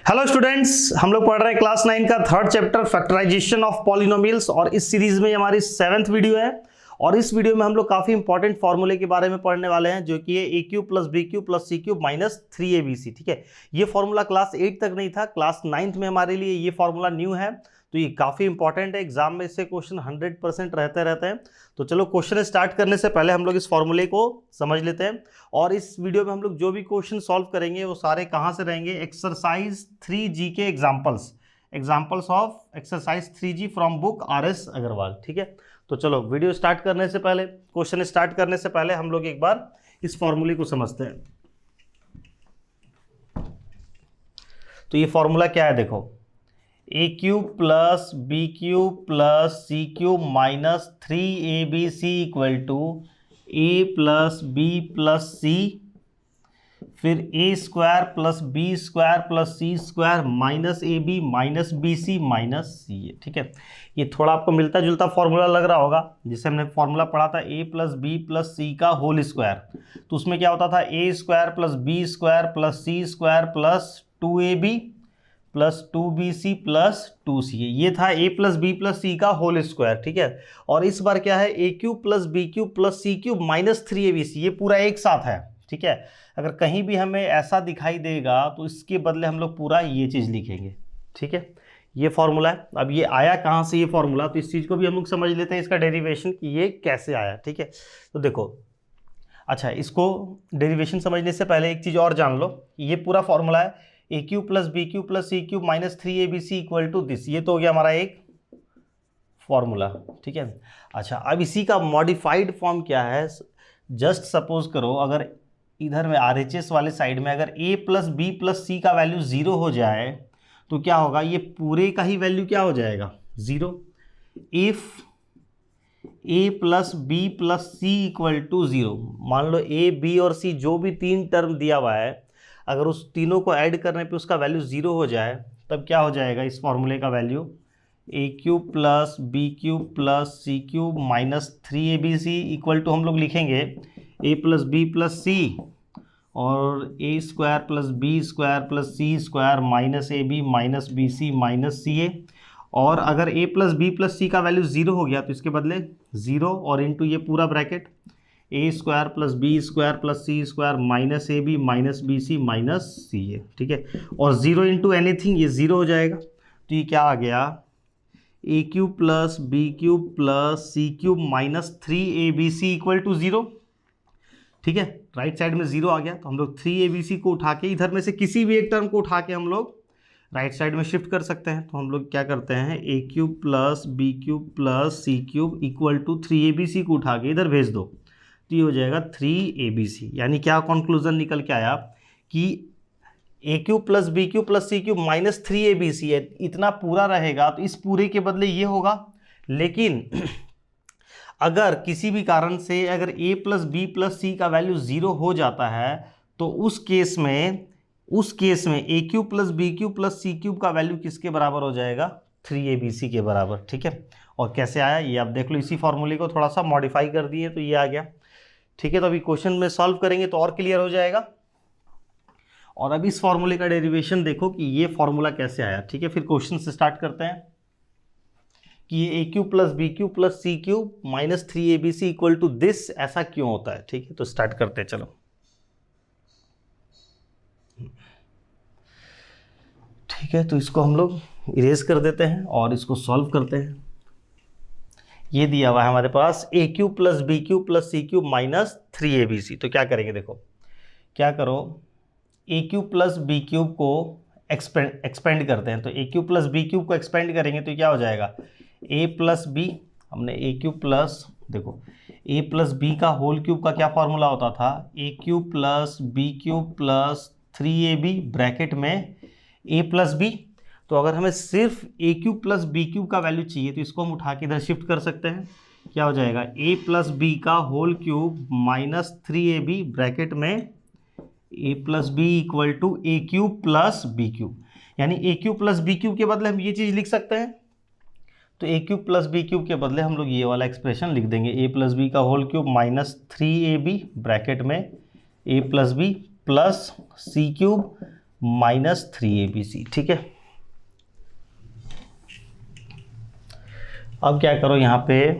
Hello students, हम लोग पढ़ रहे हैं क्लास 9 का third chapter factorization of polynomials और इस सीरीज में हमारी 7th वीडियो है। और इस वीडियो में हम लोग काफी इंपॉर्टेंट फॉर्मूले के बारे में पढ़ने वाले हैं, जो कि है a cube plus B cube plus C cube minus 3abc। ठीक है, ये फॉर्मूला क्लास 8 तक नहीं था, क्लास 9th में हमारे लिए ये फॉर्मूला न्यू है, तो ये काफी इंपॉर्टेंट है। एग्जाम में इससे क्वेश्चन 100% रहते हैं। तो चलो क्वेश्चन स्टार्ट करने से पहले हम लोग इस फॉर्मूले को समझ लेते हैं। और इस वीडियो में हम लोग जो भी क्वेश्चन सॉल्व करेंगे वो सारे कहाँ से रहेंगे, एक्सरसाइज 3G के examples of exercise 3G from book RS Agarwal. ठीक है, तो चलो वीडियो स्टार्ट करने से पहले, क्वेश्चन स्टार्ट करने से पहले हम लोग एक बार इस फॉर्मूले को समझते हैं। तो ये फॉर्मूला क्या है, देखो, a cube plus B cube plus C cube minus 3abc equal to a plus B plus C, फिर a square plus B square plus C square minus A B minus B C minus सी। ठीक है, ये थोड़ा आपको मिलता जुलता formula लग रहा होगा, जिसे हमने फॉर्मूला पढ़ा था a प्लस बी प्लस सी का होल स्क्वायर। तो उसमें क्या होता था, a square plus B square plus C square plus 2ab plus 2bc plus 2ca। ये था a प्लस बी प्लस सी का होल स्क्वायर। ठीक है, और इस बार क्या है, a cube plus B cube plus C cube minus 3abc, ये पूरा एक साथ है। ठीक है, अगर कहीं भी हमें ऐसा दिखाई देगा तो इसके बदले हम लोग पूरा ये चीज़ लिखेंगे। ठीक है, ये फॉर्मूला है। अब ये आया कहाँ से ये फॉर्मूला, तो इस चीज़ को भी हम लोग समझ लेते हैं, इसका डेरिवेशन कि ये कैसे आया। ठीक है, तो देखो, अच्छा, इसको डेरिवेशन समझने से पहले एक चीज़ और जान लो, ये पूरा फॉर्मूला है a cube plus B cube plus C cube minus 3abc equal to this. ये तो हो गया हमारा एक फॉर्मूला। ठीक है, अच्छा, अब इसी का मॉडिफाइड फॉर्म क्या है, जस्ट सपोज करो अगर इधर में RHS वाले साइड में अगर a प्लस बी प्लस सी का वैल्यू 0 हो जाए तो क्या होगा, ये पूरे का ही वैल्यू क्या हो जाएगा, 0। If a plus B plus c equal to 0, मान लो a b और c जो भी तीन टर्म दिया हुआ है, अगर उस तीनों को ऐड करने पे उसका वैल्यू 0 हो जाए, तब क्या हो जाएगा इस फॉर्मूले का value, a cube plus B cube plus C cube minus 3abc equal to हम लोग लिखेंगे a प्लस बी प्लस सी और a square plus B square plus C square minus A B minus B C minus C A. और अगर a plus B plus सी का value 0 हो गया तो इसके बदले 0 और इंटू ये पूरा bracket a square plus B square plus C square minus A B minus B C minus C A. ठीक है, और 0 इंटू एनीथिंग, ये 0 हो जाएगा। तो ये क्या आ गया, a cube plus B cube plus C cube minus 3abc equal to 0। ठीक है, राइट साइड में 0 आ गया, तो हम लोग 3abc को उठा के इधर में से किसी भी एक टर्म को उठा के हम लोग राइट साइड में शिफ्ट कर सकते हैं। तो हम लोग क्या करते हैं, a cube plus B cube plus C cube equal to 3abc को उठा के इधर भेज दो, तो ये हो जाएगा 3abc। यानी क्या कंक्लूजन निकल के आया कि a cube plus B cube plus C cube minus 3abc है, इतना पूरा रहेगा तो इस पूरे के बदले ये होगा। लेकिन अगर किसी भी कारण से अगर a प्लस बी प्लस सी का वैल्यू 0 हो जाता है तो उस केस में a cube plus B cube plus C cube का वैल्यू किसके बराबर हो जाएगा, 3abc के बराबर। ठीक है, और कैसे आया ये आप देख लो, इसी फॉर्मूले को थोड़ा सा मॉडिफाई कर दिए तो ये आ गया। ठीक है, तो अभी क्वेश्चन में सॉल्व करेंगे तो और क्लियर हो जाएगा। और अब इस फॉर्मूले का डेरिवेशन देखो कि ये फॉर्मूला कैसे आया। ठीक है, फिर क्वेश्चन से स्टार्ट करते हैं कि ये a cube plus B cube plus C cube minus 3abc equal to this ऐसा क्यों होता है। ठीक है, तो स्टार्ट करते हैं, चलो। ठीक है, तो इसको हम लोग इरेज कर देते हैं और इसको सॉल्व करते हैं। ये दिया हुआ है हमारे पास a cube plus B cube plus C cube minus 3abc। तो क्या करेंगे, देखो, क्या करो, a cube plus B cube को एक्सपेंड करते हैं। तो a cube plus B cube को एक्सपेंड करेंगे तो क्या हो जाएगा, a प्लस बी, हमने a क्यूब प्लस, देखो, a प्लस बी का होल क्यूब का क्या फॉर्मूला होता था, a cube plus B cube plus 3ab bracket में a प्लस बी। तो अगर हमें सिर्फ a cube plus B cube का वैल्यू चाहिए तो इसको हम उठा के इधर शिफ्ट कर सकते हैं। क्या हो जाएगा, a प्लस बी का whole cube minus 3ab bracket में a plus b equal to a cube plus B cube. यानी a cube plus B cube के बदले हम ये चीज़ लिख सकते हैं। तो a cube plus B cube के बदले हम लोग ये वाला एक्सप्रेशन लिख देंगे, a प्लस बी का whole cube minus 3ab bracket में a plus B plus C cube minus 3abc। ठीक है, अब क्या करो, यहाँ पे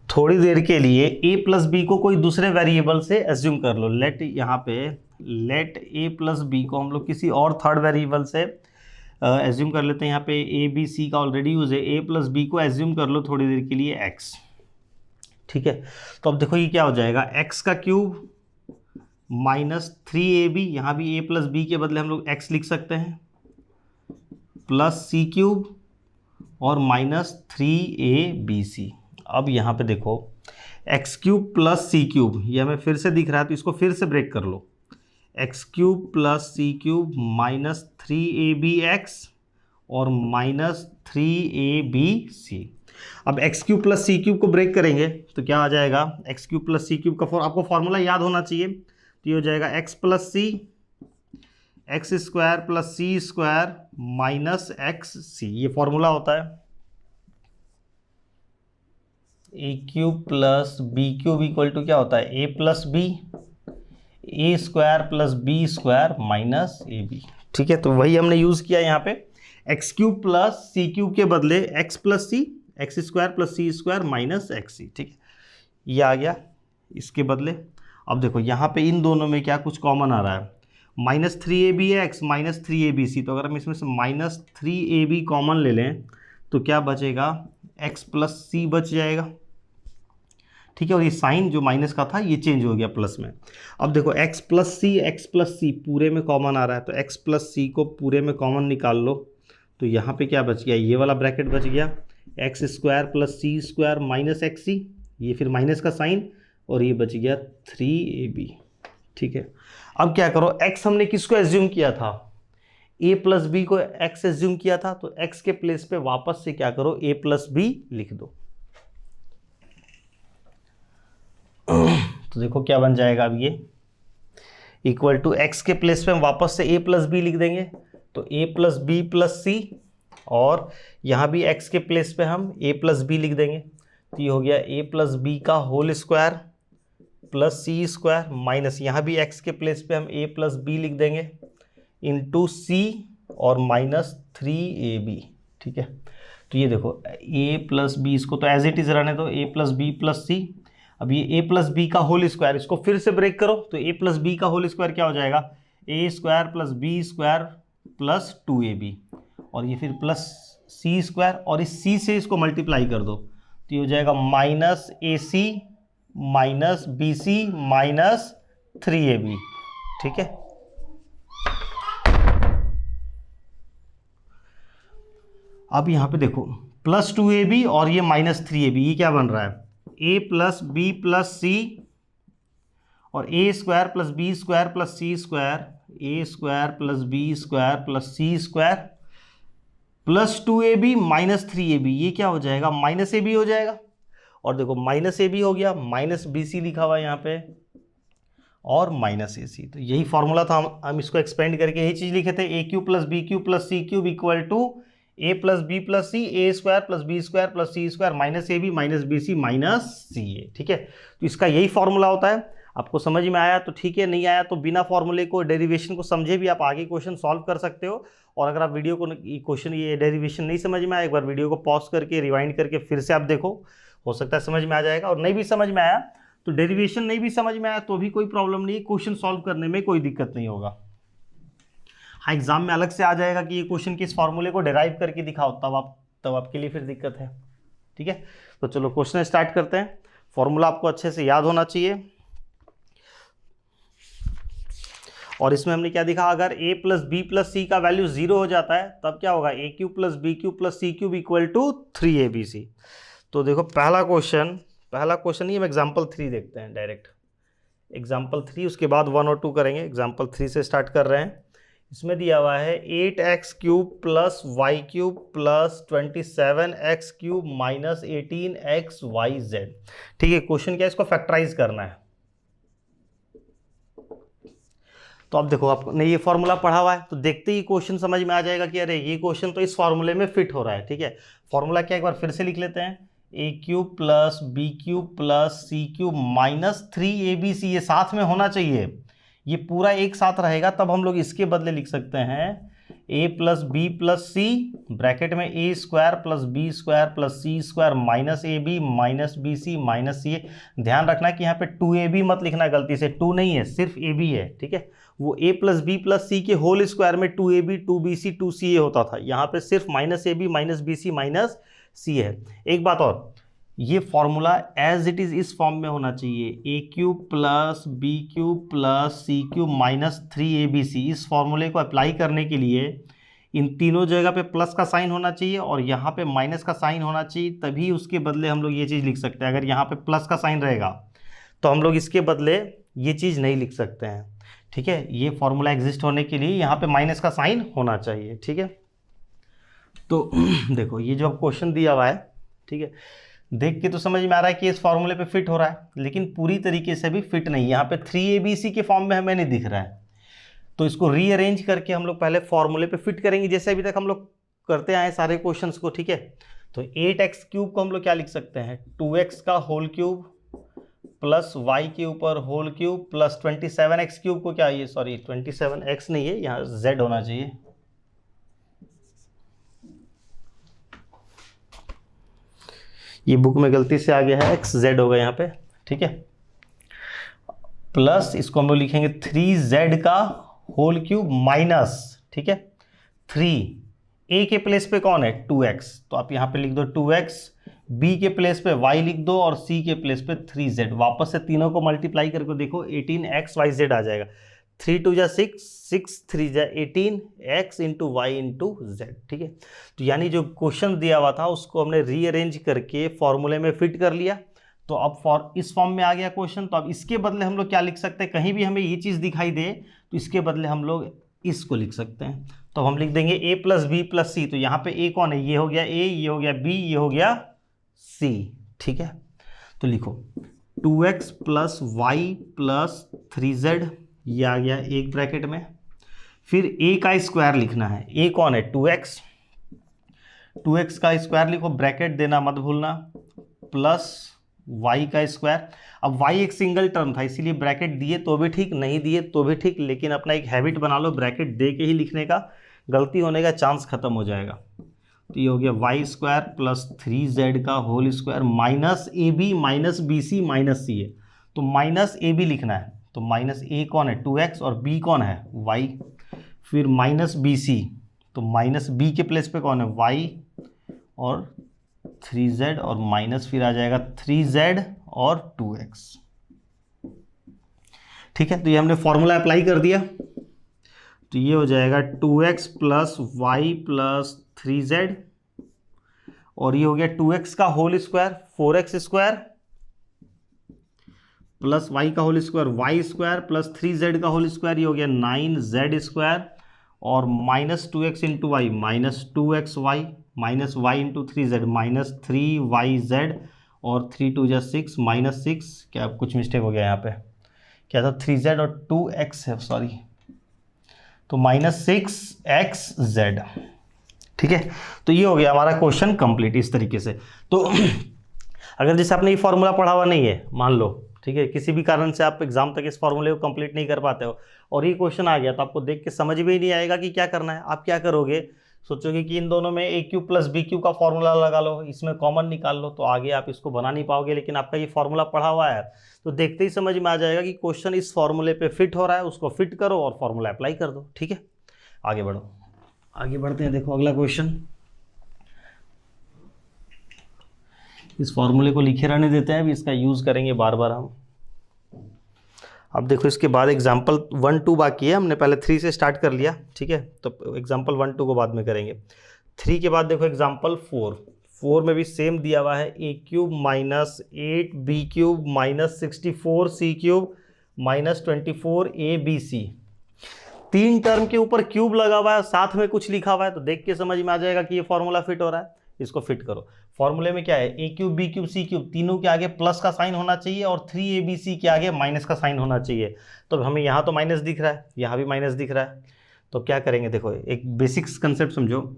थोड़ी देर के लिए a प्लस बी को कोई दूसरे वेरिएबल से एज्यूम कर लो। लेट यहाँ पे लेट a प्लस बी को हम लोग किसी और थर्ड वेरिएबल से एज्यूम कर लेते हैं। यहाँ पे a b c का ऑलरेडी यूज है, a प्लस बी को एज्यूम कर लो थोड़ी देर के लिए x। ठीक है, तो अब देखो ये क्या हो जाएगा, x का क्यूब माइनस 3ab, यहाँ भी a प्लस बी के बदले हम लोग x लिख सकते हैं, प्लस c क्यूब और माइनस 3abc। अब यहाँ पे देखो एक्स क्यूब प्लस सी क्यूब, ये हमें फिर से दिख रहा है तो इसको फिर से ब्रेक कर लो। एक्स क्यूब प्लस सी क्यूब माइनस 3abx और माइनस 3abc। अब एक्स क्यूब प्लस सी क्यूब को ब्रेक करेंगे तो क्या आ जाएगा, एक्स क्यूब प्लस सी क्यूब का आपको फॉर्मूला याद होना चाहिए। तो ये हो जाएगा x plus C X square plus सी स्क्वायर माइनस एक्स सी, ये फॉर्मूला होता है। ए cube plus B cube equal to क्या होता है, A plus B, A square plus B square minus A B. ठीक है, तो वही हमने यूज़ किया यहाँ पे, एक्स क्यूब प्लस सी क्यूब के बदले X plus C, X square plus सी स्क्वायर माइनस एक्स सी। ठीक है, ये आ गया इसके बदले। अब देखो यहाँ पे इन दोनों में क्या कुछ कॉमन आ रहा है, माइनस 3abx माइनस 3abc। तो अगर हम इसमें से माइनस 3ab कॉमन ले लें तो क्या बचेगा, x प्लस सी बच जाएगा। ठीक है, और ये साइन जो माइनस का था ये चेंज हो गया प्लस में। अब देखो x प्लस सी पूरे में कॉमन आ रहा है, तो x प्लस सी को पूरे में कॉमन निकाल लो तो यहाँ पे क्या बच गया, ये वाला ब्रैकेट बच गया, एक्स स्क्वायर प्लस सी स्क्वायर माइनस एक्स सी, ये फिर माइनस का साइन, और ये बच गया 3ab। ठीक है, अब क्या करो, x हमने किसको एज्यूम किया था, a प्लस बी को x एज्यूम किया था, तो x के प्लेस पे वापस से क्या करो, a प्लस बी लिख दो। तो देखो क्या बन जाएगा, अब ये इक्वल टू x के प्लेस पे हम वापस से a प्लस बी लिख देंगे, तो a प्लस बी प्लस सी, और यहाँ भी x के प्लेस पे हम a प्लस बी लिख देंगे। तो ये हो गया a प्लस बी का होल स्क्वायर प्लस सी स्क्वायर माइनस, यहाँ भी x के प्लेस पे हम a प्लस बी लिख देंगे इंटू सी और माइनस 3ab। ठीक है, तो ये देखो a प्लस बी, इसको तो एज इट इज रहने दो, a plus B plus c. अब ये a प्लस बी का होल स्क्वायर, इसको फिर से ब्रेक करो तो a प्लस बी का होल स्क्वायर क्या हो जाएगा, a square plus B square plus 2ab, और ये फिर प्लस सी स्क्वायर, और इस c से इसको मल्टीप्लाई कर दो तो ये हो जाएगा minus ac minus B C minus 3ab। ठीक है, अब यहां पे देखो प्लस 2ab और ये माइनस 3ab, ये क्या बन रहा है, a प्लस बी प्लस सी और a square plus B square plus C square, a square plus B square plus C square plus 2ab minus 3ab, ये क्या हो जाएगा, माइनस ab हो जाएगा। और देखो माइनस ab हो गया, माइनस बी सी लिखा हुआ है यहाँ पे, और माइनस ए सी। तो यही फॉर्मूला था, हम इसको एक्सपेंड करके यही चीज़ लिखे थे, A cube plus B cube plus C cube equal to A plus B plus C, A square plus B square plus C square minus A B minus B C minus C A. ठीक है, तो इसका यही formula होता है। आपको समझ में आया तो ठीक है, नहीं आया तो बिना फॉर्मूले को, डेरिवेशन को समझे भी आप आगे क्वेश्चन सॉल्व कर सकते हो। और अगर आप वीडियो को क्वेश्चन ये डेरिवेशन नहीं समझ में आया, एक बार वीडियो को पॉज करके रिवाइंड करके फिर से आप देखो, हो सकता है समझ में आ जाएगा। और नहीं भी समझ में आया तो डेरिवेशन नहीं भी समझ में आया तो भी कोई प्रॉब्लम नहीं, क्वेश्चन सॉल्व करने में कोई दिक्कत नहीं होगा। हाँ, एग्जाम में अलग से आ जाएगा कि ये क्वेश्चन किस फॉर्मूले को डिराइव करके दिखाओ, तब आपके लिए फिर दिक्कत है। ठीक है, तो चलो क्वेश्चन स्टार्ट करते हैं। फॉर्मूला आपको अच्छे से याद होना चाहिए। और इसमें हमने क्या दिखा, अगर a प्लस बी प्लस सी का वैल्यू 0 हो जाता है तब क्या होगा, a cube plus B cube plus C cube equal to 3abc। तो देखो पहला क्वेश्चन ही हम एग्जाम्पल 3 देखते हैं, डायरेक्ट एग्जाम्पल 3, उसके बाद 1 और 2 करेंगे। एग्जाम्पल 3 से स्टार्ट कर रहे हैं। इसमें दिया हुआ है 8x cube plus y cube plus 27x cube minus 18xyz। ठीक है, क्वेश्चन क्या है, इसको फैक्टराइज करना है। तो अब देखो, आपने ये फॉर्मूला पढ़ा हुआ है तो देखते ही क्वेश्चन समझ में आ जाएगा कि अरे ये क्वेश्चन तो इस फॉर्मूले में फिट हो रहा है। ठीक है, फॉर्मूला क्या, एक बार फिर से लिख लेते हैं, A cube plus B cube plus C cube minus 3abc, ये साथ में होना चाहिए, ये पूरा एक साथ रहेगा, तब हम लोग इसके बदले लिख सकते हैं a plus B plus C bracket में A square plus B square plus C square minus A B minus B C minus C A. ध्यान रखना कि यहाँ पे 2ab मत लिखना गलती से, 2 नहीं है, सिर्फ ab है, ठीक है। वो a प्लस बी प्लस सी के होल स्क्वायर में 2ab 2bc 2ca होता था, यहाँ पे सिर्फ minus A B minus B C minus C है। एक बात और, ये फॉर्मूला एज इट इज इस फॉर्म में होना चाहिए, A cube plus B cube plus C cube minus 3abc। इस फॉर्मूले को अप्लाई करने के लिए इन तीनों जगह पे प्लस का साइन होना चाहिए और यहाँ पे माइनस का साइन होना चाहिए, तभी उसके बदले हम लोग ये चीज़ लिख सकते हैं। अगर यहाँ पे प्लस का साइन रहेगा तो हम लोग इसके बदले ये चीज़ नहीं लिख सकते हैं, ठीक है। ये फॉर्मूला एग्जिस्ट होने के लिए यहाँ पे माइनस का साइन होना चाहिए, ठीक है। तो देखो ये जो अब क्वेश्चन दिया हुआ है, ठीक है, देख के तो समझ में आ रहा है कि इस फॉर्मूले पे फिट हो रहा है, लेकिन पूरी तरीके से भी फिट नहीं। यहाँ पे 3abc के फॉर्म में हमें नहीं दिख रहा है, तो इसको रीअरेंज करके हम लोग पहले फॉर्मूले पे फिट करेंगे, जैसे अभी तक हम लोग करते आए सारे क्वेश्चंस को, ठीक है। तो 8x क्यूब को हम लोग क्या लिख सकते हैं, 2x का होल क्यूब प्लस y के ऊपर whole cube plus 27x cube को क्या, ये सॉरी 27x नहीं है, यहाँ z होना चाहिए, ये बुक में गलती से आ गया है, xz होगा यहाँ पे, ठीक है। प्लस इसको हम लोग लिखेंगे 3z का होल क्यूब माइनस, ठीक है, 3 a के प्लेस पे कौन है 2x, तो आप यहाँ पे लिख दो 2x, b के प्लेस पे y लिख दो और c के प्लेस पे 3z। वापस से तीनों को मल्टीप्लाई करके देखो 18xyz आ जाएगा, 3 2 जा 6, 6 3 जा 18 x into y into z, ठीक है। तो यानी जो क्वेश्चन दिया हुआ था उसको हमने रीअरेंज करके फॉर्मूले में फिट कर लिया, तो अब इस फॉर्म में आ गया क्वेश्चन। तो अब इसके बदले हम लोग क्या लिख सकते हैं, कहीं भी हमें ये चीज़ दिखाई दे तो इसके बदले हम लोग इसको लिख सकते हैं। तो हम लिख देंगे a plus B plus c, तो यहाँ पे a कौन है, ये हो गया a, ये हो गया b, ये हो गया c, ठीक है। तो लिखो 2x plus y plus 3z, ये आ गया एक ब्रैकेट में, फिर a का स्क्वायर लिखना है, a कौन है 2x, 2x का स्क्वायर लिखो, ब्रैकेट देना मत भूलना, प्लस y का स्क्वायर। अब y एक सिंगल टर्म था इसीलिए ब्रैकेट दिए तो भी ठीक, नहीं दिए तो भी ठीक, लेकिन अपना एक हैबिट बना लो ब्रैकेट दे के ही लिखने का, गलती होने का चांस खत्म हो जाएगा। तो ये हो गया y स्क्वायर प्लस 3z का whole square minus A B minus B C minus C है, तो माइनस ए बी लिखना है, तो माइनस a कौन है 2x और b कौन है y, फिर माइनस बी सी, तो माइनस b के प्लेस पे कौन है y और 3z और माइनस फिर आ जाएगा 3z और 2x, ठीक है। तो ये हमने फॉर्मूला अप्लाई कर दिया, तो ये हो जाएगा 2x plus y plus 3z और ये हो गया 2x का whole square 4x square plus Y का whole square Y square plus 3z का होल स्क्वायर, ये हो गया 9z स्क्वायर और minus 2x into y minus 2xy minus y into 3z minus 3yz और 3 2 जा 6 माइनस 6, क्या कुछ मिस्टेक हो गया यहाँ पे, क्या था 3z और 2x है सॉरी, तो माइनस 6xz, ठीक है। तो ये हो गया हमारा क्वेश्चन कंप्लीट इस तरीके से। तो अगर जैसे आपने ये फॉर्मूला पढ़ा हुआ नहीं है मान लो, ठीक है, किसी भी कारण से आप एग्जाम तक इस फॉर्मूले को कंप्लीट नहीं कर पाते हो और ये क्वेश्चन आ गया, तो आपको देख के समझ में ही नहीं आएगा कि क्या करना है। आप क्या करोगे, सोचोगे कि इन दोनों में ए क्यू प्लस बी क्यू का फॉर्मूला लगा लो, इसमें कॉमन निकाल लो, तो आगे आप इसको बना नहीं पाओगे। लेकिन आपका ये फॉर्मूला पढ़ा हुआ है तो देखते ही समझ में आ जाएगा कि क्वेश्चन इस फॉर्मूले पे फिट हो रहा है, उसको फिट करो और फॉर्मूला अप्लाई कर दो, ठीक है। आगे बढ़ो, आगे बढ़ते हैं। देखो अगला क्वेश्चन, इस फॉर्मूले को लिखे रहने देते हैं, अभी इसका यूज़ करेंगे बार बार हम। अब देखो इसके बाद एग्जाम्पल 1 2 बाकी है, हमने पहले 3 से स्टार्ट कर लिया, ठीक है, तो एग्जाम्पल 1 2 को बाद में करेंगे। 3 के बाद देखो एग्जाम्पल 4 में भी सेम दिया हुआ है, ए cube minus 8 B cube minus 64 C cube minus 24 A B C. 3 term के ऊपर क्यूब लगा हुआ है, साथ में कुछ लिखा हुआ है, तो देख के समझ में आ जाएगा कि ये फॉर्मूला फिट हो रहा है। इसको फिट करो। फॉर्मूले में क्या है, ए cube b cube c cube तीनों के आगे प्लस का साइन होना चाहिए और 3abc के आगे माइनस का साइन होना चाहिए। तो हमें यहाँ तो माइनस दिख रहा है, यहाँ भी माइनस दिख रहा है, तो क्या करेंगे, देखो एक बेसिक्स कंसेप्ट समझो।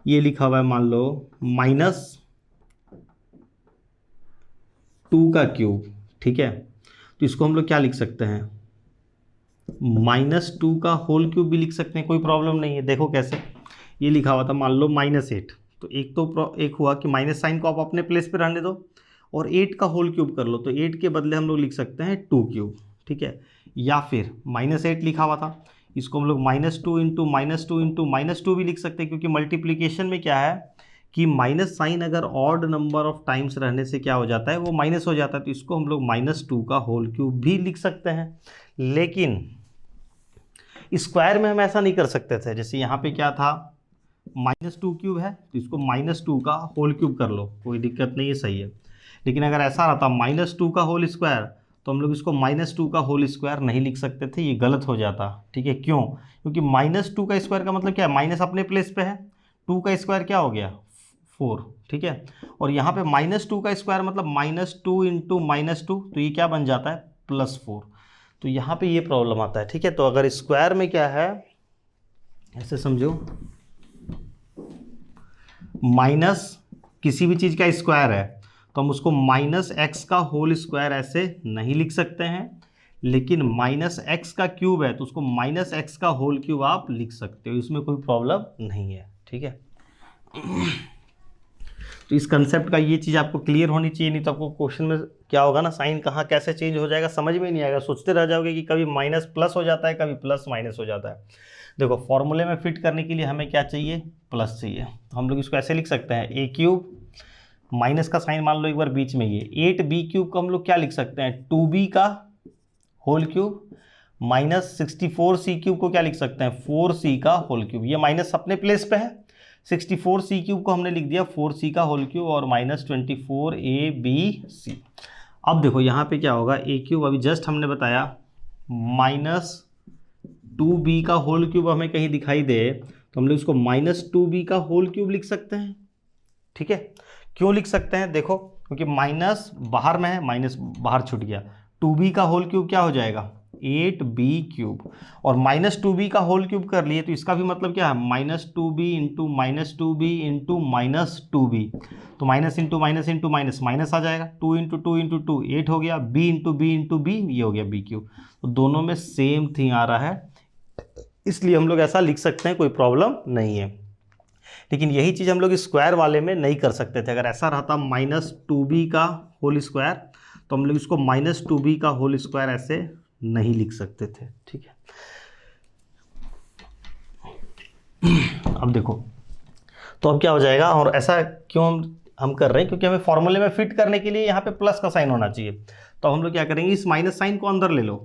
ये लिखा हुआ है मान लो माइनस 2 का क्यूब, ठीक है, तो इसको हम लोग क्या लिख सकते हैं, -2 का होल क्यूब भी लिख सकते हैं, कोई प्रॉब्लम नहीं है। देखो कैसे, ये लिखा हुआ था मान लो -8, तो एक हुआ कि माइनस साइन को आप अपने प्लेस पे रहने दो और 8 का होल क्यूब कर लो, तो 8 के बदले हम लोग लिख सकते हैं 2 क्यूब, ठीक है। या फिर -8 लिखा हुआ था, इसको हम लोग -2 इंटू -2 इंटू -2 भी लिख सकते हैं, क्योंकि मल्टीप्लीकेशन में क्या है कि माइनस साइन अगर ऑड नंबर ऑफ टाइम्स रहने से क्या हो जाता है, वो माइनस हो जाता है, तो इसको हम लोग -2 का होल क्यूब भी लिख सकते हैं। लेकिन स्क्वायर में हम ऐसा नहीं कर सकते थे। जैसे यहाँ पे क्या था, -2 क्यूब है, तो इसको -2 का होल क्यूब कर लो, कोई दिक्कत नहीं है, सही है। लेकिन अगर ऐसा रहता -2 का होल स्क्वायर, तो हम लोग इसको -2 का होल स्क्वायर नहीं लिख सकते थे, ये गलत हो जाता, ठीक है। क्यों? क्योंकि -2 का स्क्वायर का मतलब क्या है, माइनस अपने प्लेस पे है, 2 का स्क्वायर क्या हो गया 4, ठीक है। और यहाँ पे -2 का स्क्वायर मतलब -2 इंटू -2, तो ये क्या बन जाता है +4। तो यहाँ पे ये प्रॉब्लम आता है, ठीक है। तो अगर स्क्वायर में क्या है, ऐसे समझो, माइनस किसी भी चीज़ का स्क्वायर है, तो हम उसको -x का होल स्क्वायर ऐसे नहीं लिख सकते हैं। लेकिन -x का क्यूब है, तो उसको -x का होल क्यूब आप लिख सकते हो, इसमें कोई प्रॉब्लम नहीं है, ठीक है। तो इस कंसेप्ट का ये चीज़ आपको क्लियर होनी चाहिए, नहीं तो आपको क्वेश्चन में क्या होगा ना, साइन कहाँ कैसे चेंज हो जाएगा समझ में नहीं आएगा, सोचते रह जाओगे कि कभी माइनस प्लस हो जाता है, कभी प्लस माइनस हो जाता है। देखो फॉर्मूले में फिट करने के लिए हमें क्या चाहिए, प्लस चाहिए, तो हम लोग इसको ऐसे लिख सकते हैं a क्यूब, माइनस का साइन मान लो एक बार बीच में, ये 8b क्यूब को हम लोग क्या लिख सकते हैं 2b का होल क्यूब, -64c क्यूब को क्या लिख सकते हैं 4c का होल क्यूब। ये माइनस अपने प्लेस पे है, 64c क्यूब को हमने लिख दिया 4c का होल क्यूब और -24abc। अब देखो यहाँ पे क्या होगा, a क्यूब अभी जस्ट हमने बताया, -2b का होल क्यूब हमें कहीं दिखाई दे, तो हम लोग इसको -2b का होल क्यूब लिख सकते हैं, ठीक है। क्यों लिख सकते हैं, देखो क्योंकि माइनस बाहर में है, माइनस बाहर छूट गया, 2b का होल क्यूब क्या हो जाएगा 8b क्यूब, और -2b का होल क्यूब कर लिए, तो इसका भी मतलब क्या है -2b into -2b into -2b, तो minus into minus into minus minus आ जाएगा, 2 इंटू 2 इंटू 2 8 हो गया, b into b into b, ये हो गया b क्यूब। तो दोनों में सेम थिंग आ रहा है, इसलिए हम लोग ऐसा लिख सकते हैं, कोई प्रॉब्लम नहीं है। लेकिन यही चीज़ हम लोग स्क्वायर वाले में नहीं कर सकते थे। अगर ऐसा रहता -2b का होल स्क्वायर, तो हम लोग इसको -2b का होल स्क्वायर ऐसे नहीं लिख सकते थे, ठीक है। अब देखो, तो अब क्या हो जाएगा, और ऐसा क्यों हम कर रहे हैं, क्योंकि हमें फॉर्मूले में फिट करने के लिए यहाँ पे प्लस का साइन होना चाहिए। तो हम लोग क्या करेंगे, इस माइनस साइन को अंदर ले लो,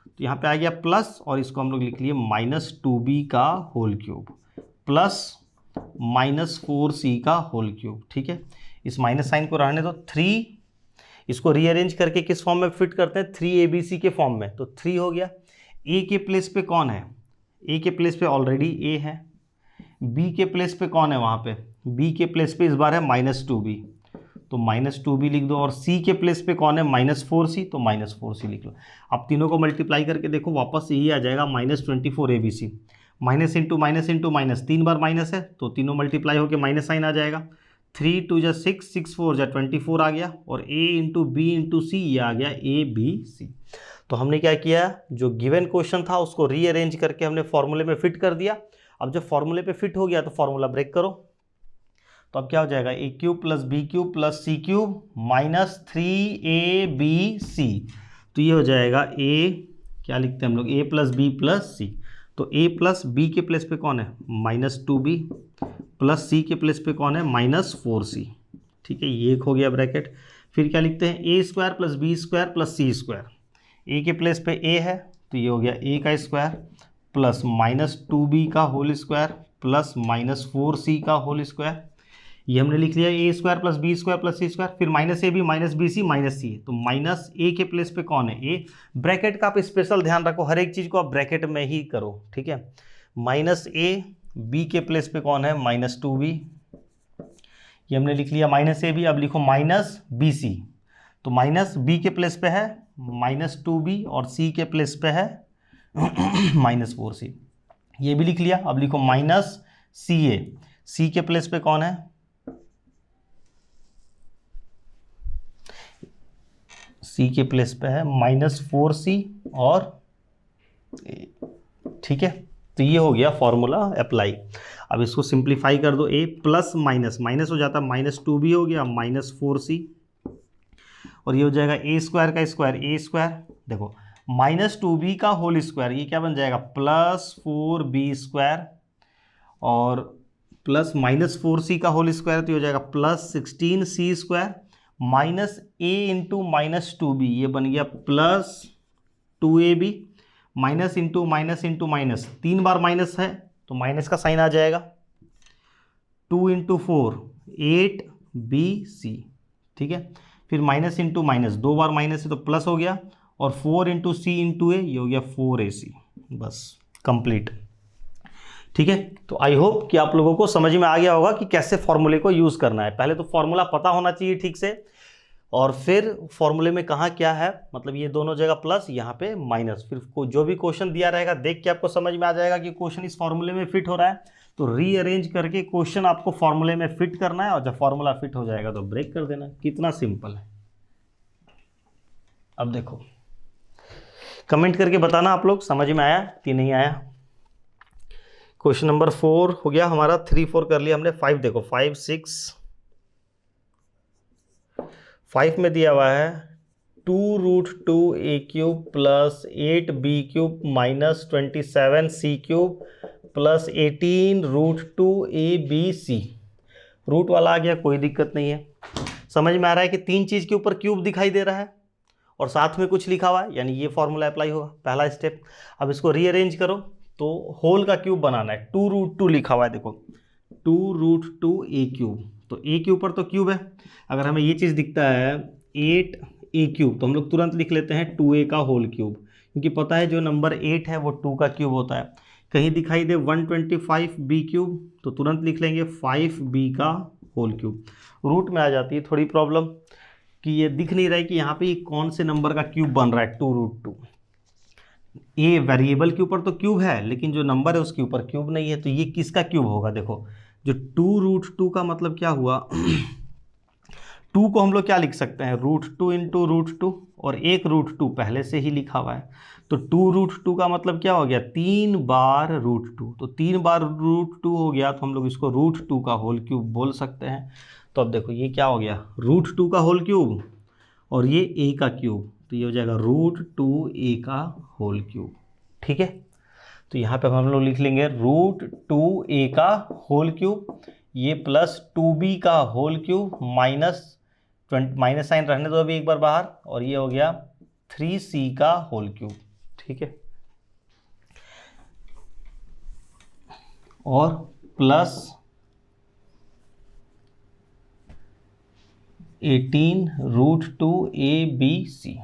तो यहाँ पे आ गया प्लस, और इसको हम लोग लिख लिए -2b का होल क्यूब प्लस -4c का होल क्यूब, ठीक है। इस माइनस साइन को रहने दो, 3 इसको रीअरेंज करके किस फॉर्म में फिट करते हैं 3abc के फॉर्म में, तो 3 हो गया। a के प्लेस पे कौन है, a के प्लेस पे ऑलरेडी a है, b के प्लेस पे कौन है, वहाँ पे b के प्लेस पे इस बार है -2b, तो -2b लिख दो, और c के प्लेस पे कौन है -4c, तो -4c लिख लो। अब तीनों को मल्टीप्लाई करके देखो, वापस यही आ जाएगा -24abc, minus into minus into minus, 3 बार माइनस है, तो तीनों मल्टीप्लाई होकर माइनस साइन आ जाएगा, 3 2 जा 6, 6 4 जा 24 आ गया, और a इंटू बी इंटू सी, ये आ गया ABC। तो हमने क्या किया, जो गिवन क्वेश्चन था उसको रीअरेंज करके हमने फॉर्मूले में फिट कर दिया। अब जब फॉर्मूले पे फिट हो गया तो फॉर्मूला ब्रेक करो, तो अब क्या हो जाएगा a cube plus B cube plus C cube -3abc, तो ये हो जाएगा a, क्या लिखते हैं हम लोग a plus B plus c, तो a प्लस बी के प्लेस पे कौन है -2b, प्लस सी के प्लेस पे कौन है -4c, ठीक है, ये एक हो गया ब्रैकेट। फिर क्या लिखते हैं a square plus B square plus C square, a के प्लेस पे a है, तो ये हो गया a का स्क्वायर प्लस -2b का होल स्क्वायर प्लस -4c का होल स्क्वायर, ये हमने लिख लिया a square plus B square plus C square, फिर -ab -bc -c, तो -a के प्लेस पे कौन है a, ब्रैकेट का आप स्पेशल ध्यान रखो, हर एक चीज़ को आप ब्रैकेट में ही करो, ठीक है। -a, b के प्लेस पे कौन है -2b, ये हमने लिख लिया -ab, अब लिखो -bc, तो -b के प्लेस पे है -2b और c के प्लेस पे है -4c, ये भी लिख लिया। अब लिखो -ca, c के प्लेस पे कौन है, c के प्लेस पे है -4c और ठीक है, तो ये हो गया फॉर्मूला अप्लाई। अब इसको सिंप्लीफाई कर दो, a प्लस माइनस माइनस हो जाता है, -2b हो गया -4c, और ये हो जाएगा a स्क्वायर का स्क्वायर a स्क्वायर, देखो -2b का होल स्क्वायर, ये क्या बन जाएगा +4b स्क्वायर, और प्लस -4c का होल स्क्वायर तो हो जाएगा +16c square, minus a into -2b, ये बन गया +2ab, minus into minus into minus, 3 बार माइनस है तो माइनस का साइन आ जाएगा, 2 इंटू 4 8bc, ठीक है, फिर माइनस इंटू माइनस, 2 बार माइनस है तो प्लस हो गया, और 4 इंटू सी इंटू ए, ये हो गया 4ac, बस कंप्लीट। ठीक है, तो आई होप कि आप लोगों को समझ में आ गया होगा कि कैसे फॉर्मूले को यूज़ करना है। पहले तो फॉर्मूला पता होना चाहिए ठीक से, और फिर फॉर्मूले में कहाँ क्या है, मतलब ये दोनों जगह प्लस, यहाँ पे माइनस, फिर जो भी क्वेश्चन दिया रहेगा देख के आपको समझ में आ जाएगा कि क्वेश्चन इस फॉर्मूले में फिट हो रहा है, तो रीअरेंज करके क्वेश्चन आपको फॉर्मूले में फिट करना है, और जब फॉर्मूला फिट हो जाएगा तो ब्रेक कर देना। कितना सिंपल है। अब देखो, कमेंट करके बताना आप लोग समझ में आया कि नहीं आया। क्वेश्चन नंबर 4 हो गया हमारा, 3 4 कर लिया हमने। 5 देखो, 5 6 5 में दिया हुआ है 2√2a³ plus 8b³ minus 27c³ plus 18√2abc। Root वाला आ गया, कोई दिक्कत नहीं है। समझ में आ रहा है कि 3 चीज़ के ऊपर क्यूब दिखाई दे रहा है और साथ में कुछ लिखा हुआ है, यानी ये फॉर्मूला अप्लाई होगा, पहला स्टेप। अब इसको रीअरेंज करो तो होल का क्यूब बनाना है, 2√2 लिखा हुआ है, देखो 2√2a³, तो a के ऊपर तो क्यूब है। अगर हमें ये चीज़ दिखता है 8a³ तो हम लोग तुरंत लिख लेते हैं 2a का होल क्यूब, क्योंकि पता है जो नंबर 8 है वो 2 का क्यूब होता है। कहीं दिखाई दे 125b³ तो तुरंत लिख लेंगे 5b का होल क्यूब। रूट में आ जाती है थोड़ी प्रॉब्लम कि ये दिख नहीं रहा है कि यहाँ पे ये कौन से नंबर का क्यूब बन रहा है 2√2। ए वेरिएबल के ऊपर तो क्यूब है, लेकिन जो नंबर है उसके ऊपर क्यूब नहीं है, तो ये किसका क्यूब होगा। देखो जो 2√2 का मतलब क्या हुआ 2 को हम लोग क्या लिख सकते हैं, √2 इंटू √2, और एक √2 पहले से ही लिखा हुआ है, तो 2√2 का मतलब क्या हो गया 3 बार √2, तो 3 बार √2 हो गया, तो हम लोग इसको √2 का होल क्यूब बोल सकते हैं। तो अब देखो ये क्या हो गया √2 का होल क्यूब, और ये a का क्यूब, तो ये हो जाएगा √2a का होल क्यूब। ठीक है, तो यहाँ पे हम लोग लिख लेंगे √2a का होल क्यूब, ये प्लस 2b का होल क्यूब माइनस साइन रहने दो अभी एक बार बाहर, और ये हो गया 3c का होल क्यूब। ठीक है, और प्लस 18√2abc।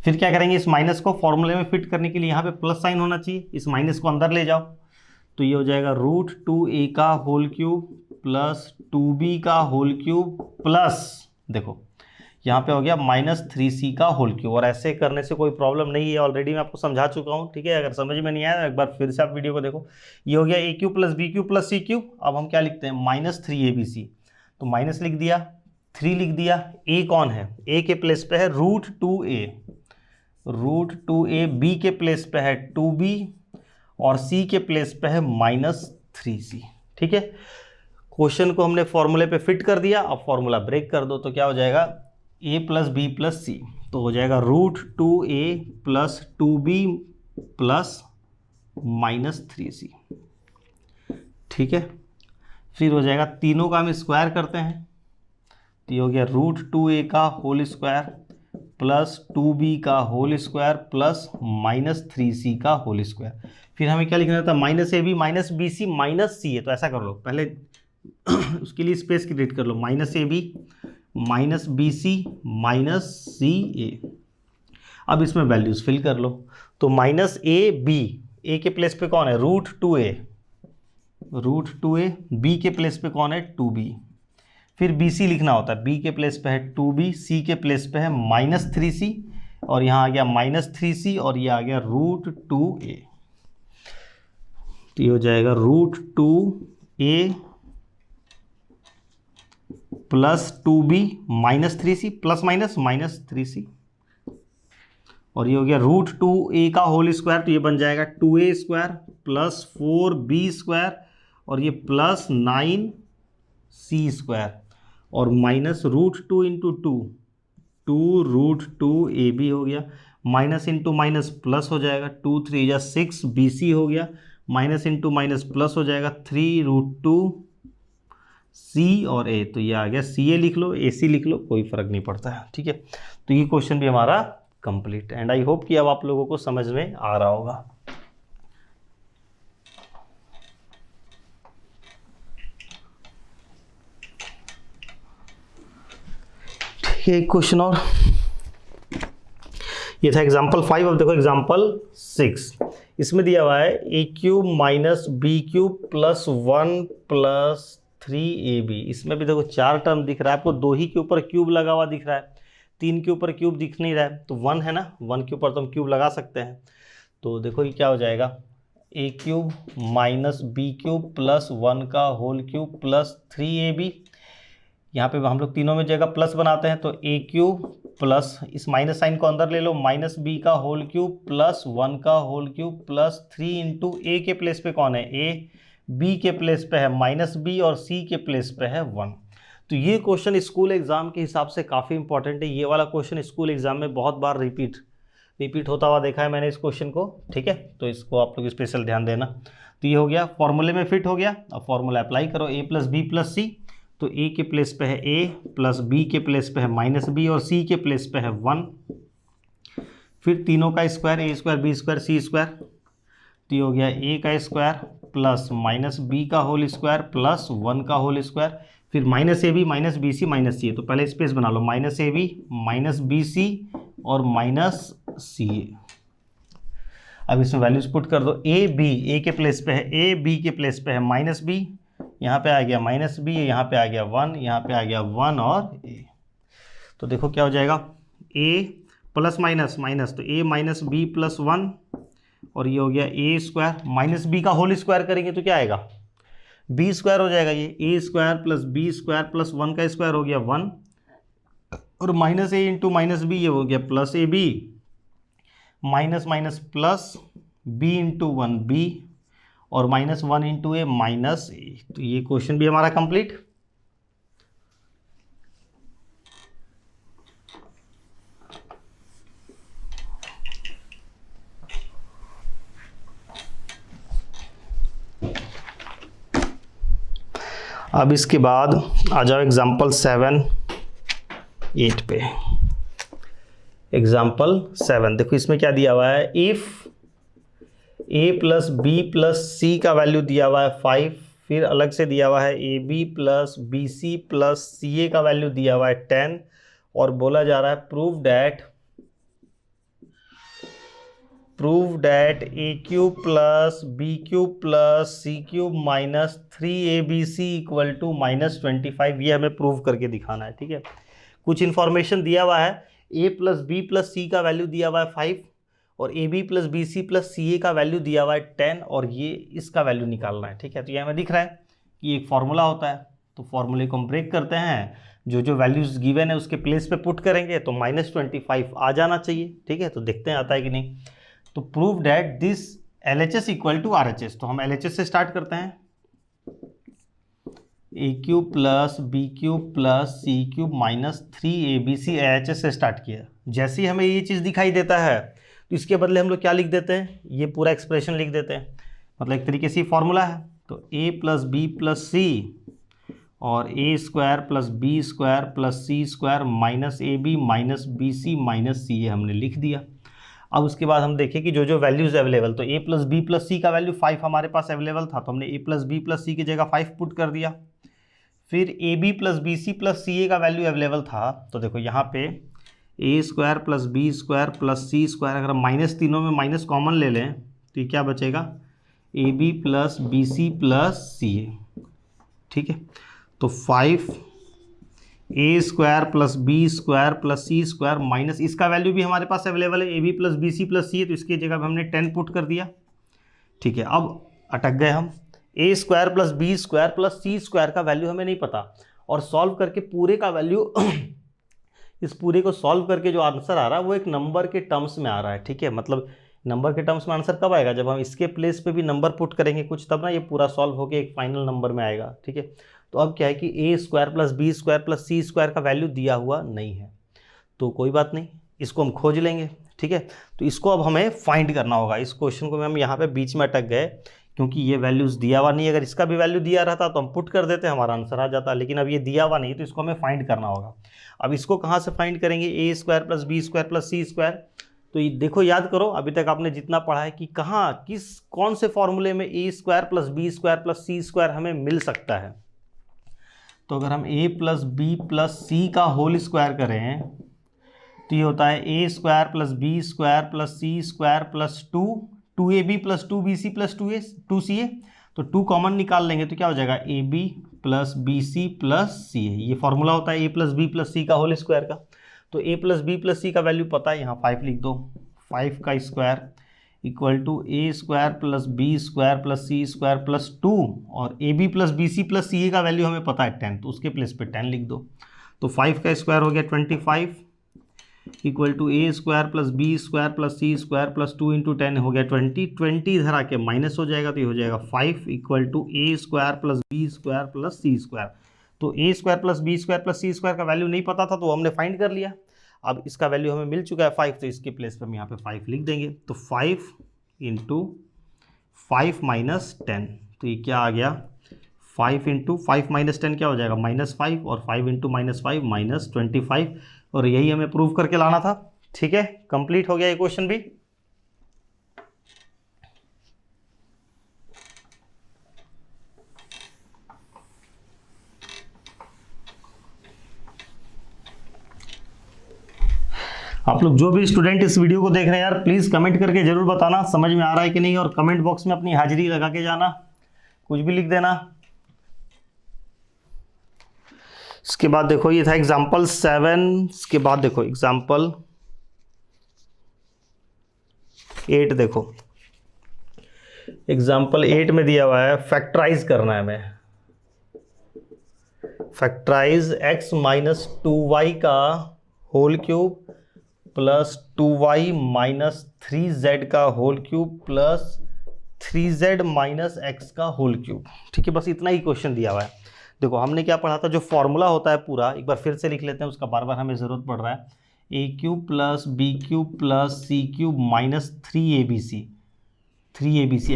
फिर क्या करेंगे, इस माइनस को फॉर्मूले में फिट करने के लिए यहाँ पे प्लस साइन होना चाहिए, इस माइनस को अंदर ले जाओ, तो ये हो जाएगा √2a का होल क्यूब प्लस 2b का होल क्यूब प्लस, देखो यहाँ पे हो गया -3c का होल क्यूब। और ऐसे करने से कोई प्रॉब्लम नहीं है, ऑलरेडी मैं आपको समझा चुका हूँ। ठीक है, अगर समझ में नहीं आया तो एक बार फिर से आप वीडियो को देखो। ये हो गया a³ plus b³ plus c³। अब हम क्या लिखते हैं -3abc, तो माइनस लिख दिया, 3 लिख दिया, a कौन है, a के प्लेस पे है √2a, b के प्लेस पे है 2b, और c के प्लेस पे है -3c। ठीक है, क्वेश्चन को हमने फॉर्मूले पे फिट कर दिया। अब फॉर्मूला ब्रेक कर दो तो क्या हो जाएगा a plus b plus c, तो हो जाएगा √2a plus 2b plus -3c। ठीक है, फिर हो जाएगा तीनों का हम स्क्वायर करते हैं, तो ये हो गया √2a का होल स्क्वायर प्लस 2b का होल स्क्वायर प्लस -3c का होल स्क्वायर। फिर हमें क्या लिखना था, -ab -bc -ca। तो ऐसा कर लो, पहले उसके लिए स्पेस क्रिएट कर लो, -ab -bc -ca। अब इसमें वैल्यूज फिल कर लो, तो -ab, a के प्लेस पे कौन है √2a, b के प्लेस पे कौन है 2b, फिर bc लिखना होता है, b के प्लेस पे है 2b, c के प्लेस पे है -3c, और यहाँ आ गया -3c, और ये आ गया √2a, तो ये हो जाएगा √2a plus 2b -3c plus -3c, और ये हो गया √2a का होल स्क्वायर, तो ये बन जाएगा 2a square plus 4b square और ये प्लस 9c स्क्वायर और माइनस √2 इंटू 2√2ab हो गया, माइनस इंटू माइनस प्लस हो जाएगा, 2 3 या 6bc हो गया, माइनस इंटू माइनस प्लस हो जाएगा 3√2c और a, तो ये आ गया ca लिख लो ac लिख लो, कोई फर्क नहीं पड़ता है। ठीक है, तो ये क्वेश्चन भी हमारा कंप्लीट एंड आई होप कि अब आप लोगों को समझ में आ रहा होगा। ठीक है, एक क्वेश्चन और, ये था एग्जाम्पल 5। अब देखो एग्जाम्पल 6, इसमें दिया हुआ है a³ minus b³ plus 1 plus 3ab। इसमें भी देखो 4 टर्म दिख रहा है आपको, 2 ही के ऊपर क्यूब लगा हुआ दिख रहा है, 3 के ऊपर क्यूब दिख नहीं रहा है, तो 1 है ना, 1 के ऊपर तो हम क्यूब लगा सकते हैं। तो देखो ये क्या हो जाएगा, a³ माइनस b³ प्लस 1 का होल क्यूब प्लस 3ab। यहाँ पे हम लोग तीनों में जगह प्लस बनाते हैं, तो a³ प्लस इस माइनस साइन को अंदर ले लो, माइनस b का होल क्यूब प्लस 1 का whole cube plus 3 into a के प्लेस पे कौन है a, b के प्लेस पे है माइनस b और c के प्लेस पे है 1। तो ये क्वेश्चन स्कूल एग्जाम के हिसाब से काफ़ी इंपॉर्टेंट है। ये वाला क्वेश्चन स्कूल एग्जाम में बहुत बार रिपीट होता हुआ देखा है मैंने इस क्वेश्चन को। ठीक है, तो इसको आप लोग स्पेशल ध्यान देना। तो ये हो गया, फॉर्मूले में फिट हो गया। अब फॉर्मूला अप्लाई करो, a plus B plus c, तो a के प्लेस पे है a प्लस b के प्लेस पे है माइनस b और c के प्लेस पे है 1। फिर तीनों का square, a square b square c square, तो ये हो गया a का स्क्वायर प्लस माइनस b का होल स्क्वायर प्लस 1 का होल स्क्वायर, फिर minus A B minus B C minus सी, तो पहले स्पेस बना लो, minus A B minus B C और माइनस सी। अब इसमें वैल्यूज पुट कर दो, ए बी, ए के प्लेस पे है a, b के प्लेस पे है माइनस b, यहाँ पे आ गया माइनस b, यहाँ पे आ गया 1, यहाँ पे आ गया 1 और a। तो देखो क्या हो जाएगा, a प्लस माइनस माइनस, तो a माइनस बी प्लस 1 और ये हो गया a स्क्वायर, माइनस b का होल स्क्वायर करेंगे तो क्या आएगा, b स्क्वायर हो जाएगा, ये a square plus b square plus 1 का स्क्वायर हो गया 1 और minus a into minus b, ये हो गया plus a B, minus minus plus b into 1b और minus 1 into a minus a. तो ये क्वेश्चन भी हमारा कंप्लीट। अब इसके बाद आ जाओ एग्जाम्पल 7 8 पे। एग्जाम्पल 7 देखो, इसमें क्या दिया हुआ है, if a plus B plus सी का वैल्यू दिया हुआ है 5, फिर अलग से दिया हुआ है A B plus B C plus C A का वैल्यू दिया हुआ है 10 और बोला जा रहा है prove that a cube plus B cube plus C cube minus 3abc equal to minus 25। ये हमें प्रूव करके दिखाना है। ठीक है, कुछ इन्फॉर्मेशन दिया हुआ है, a प्लस बी प्लस सी का वैल्यू दिया हुआ है 5 और A B plus B C plus C A का वैल्यू दिया हुआ है 10 और ये इसका वैल्यू निकालना है। ठीक है, तो ये हमें दिख रहा है कि एक फार्मूला होता है, तो फार्मूले को हम ब्रेक करते हैं, जो जो वैल्यूज गिवन है उसके प्लेस पे पुट करेंगे तो माइनस 25 आ जाना चाहिए। ठीक है, तो देखते हैं आता है कि नहीं। तो prove that this LHS equal to RHS, तो हम LHS से स्टार्ट करते हैं, A cube plus B cube plus C cube minus 3abc LHS से स्टार्ट किया। जैसे ही हमें ये चीज़ दिखाई देता है तो इसके बदले हम लोग क्या लिख देते हैं, ये पूरा एक्सप्रेशन लिख देते हैं, मतलब एक तरीके से फॉर्मूला है। तो a प्लस बी प्लस सी और a square plus B square plus C square minus A B minus B C minus C, ये हमने लिख दिया। अब उसके बाद हम देखें कि जो जो वैल्यूज़ अवेलेबल, तो a प्लस बी प्लस सी का वैल्यू 5 हमारे पास अवेलेबल था, तो हमने a plus B plus C की जगह 5 पुट कर दिया। फिर A B plus B C plus C A का वैल्यू अवेलेबल था, तो देखो यहाँ पे A square plus B square plus C square, अगर हम माइनस तीनों में माइनस कॉमन ले लें तो ये क्या बचेगा, A B plus B C plus C A. ठीक है, तो 5 A square plus B square plus C square minus इसका वैल्यू भी हमारे पास अवेलेबल है, A B plus B C plus C है, तो इसकी जगह पे हमने 10 पुट कर दिया। ठीक है, अब अटक गए हम, A square plus B square plus C square का वैल्यू हमें नहीं पता और सॉल्व करके पूरे का वैल्यू इस पूरे को सॉल्व करके जो आंसर आ रहा है वो एक नंबर के टर्म्स में आ रहा है, ठीक है। मतलब नंबर के टर्म्स में आंसर कब आएगा, जब हम इसके प्लेस पे भी नंबर पुट करेंगे कुछ, तब ना ये पूरा सॉल्व होकर एक फाइनल नंबर में आएगा, ठीक है। तो अब क्या है कि A square plus B square plus C square का वैल्यू दिया हुआ नहीं है, तो कोई बात नहीं, इसको हम खोज लेंगे, ठीक है। तो इसको अब हमें फाइंड करना होगा। इस क्वेश्चन को हम यहाँ पे बीच में अटक गए क्योंकि ये वैल्यूज़ दिया हुआ नहीं है। अगर इसका भी वैल्यू दिया रहता तो हम पुट कर देते, हमारा आंसर आ जाता, लेकिन अब ये दिया हुआ नहीं, तो इसको हमें फाइंड करना होगा। अब इसको कहाँ से फाइंड करेंगे, A square plus B square plus C square. तो ये देखो, याद करो अभी तक आपने जितना पढ़ा है कि कहाँ कौन से फॉर्मूले में A square plus B square plus C square हमें मिल सकता है। तो अगर हम ए प्लस बी प्लस सी का होल स्क्वायर करें तो ये होता है A square plus B square plus C square plus 2ab plus 2bc plus 2ca। तो 2 कॉमन निकाल लेंगे तो क्या हो जाएगा, ए B plus B C plus C A. ये फॉर्मूला होता है ए प्लस बी प्लस सी का होल स्क्वायर का। तो ए प्लस बी प्लस सी का वैल्यू पता है, यहाँ 5 लिख दो। 5 का square equal to A square plus B square plus C square plus 2, और A B plus B C plus C A का वैल्यू हमें पता है 10, तो उसके प्लेस पे 10 लिख दो। तो 5 का स्क्वायर हो गया 25 equal to A square plus B square plus C square plus 2 into 10 हो गया 20 इधर आके माइनस हो जाएगा, तो ये हो जाएगा 5 equal to A square plus B square plus C square. तो A square plus B square plus C square का वैल्यू नहीं पता था, तो हमने फाइंड कर लिया। अब इसका वैल्यू हमें मिल चुका है 5, तो इसके प्लेस पर हम यहाँ पे 5 लिख देंगे। तो 5 इंटू 5 माइनस 10, तो ये क्या आ गया, 5 इंटू 5 माइनस 10 क्या हो जाएगा, -5, और 5 इंटू -5 -25, और यही हमें प्रूव करके लाना था, ठीक है। कंप्लीट हो गया ये क्वेश्चन भी। आप लोग जो भी स्टूडेंट इस वीडियो को देख रहे हैं यार, प्लीज़ कमेंट करके ज़रूर बताना समझ में आ रहा है कि नहीं, और कमेंट बॉक्स में अपनी हाजिरी लगा के जाना, कुछ भी लिख देना। इसके बाद देखो, ये था एग्जाम्पल 7। इसके बाद देखो एग्जाम्पल 8। देखो एग्जाम्पल 8 में दिया हुआ है फैक्टराइज करना है हमें। फैक्टराइज x माइनस 2y का whole cube plus 2y minus 3z का whole cube plus 3z minus x का होल क्यूब, ठीक है। बस इतना ही क्वेश्चन दिया हुआ है। देखो हमने क्या पढ़ा था, जो फॉर्मूला होता है पूरा एक बार फिर से लिख लेते हैं, उसका बार बार हमें ज़रूरत पड़ रहा है। ए cube plus B cube plus सी क्यूब माइनस 3abc।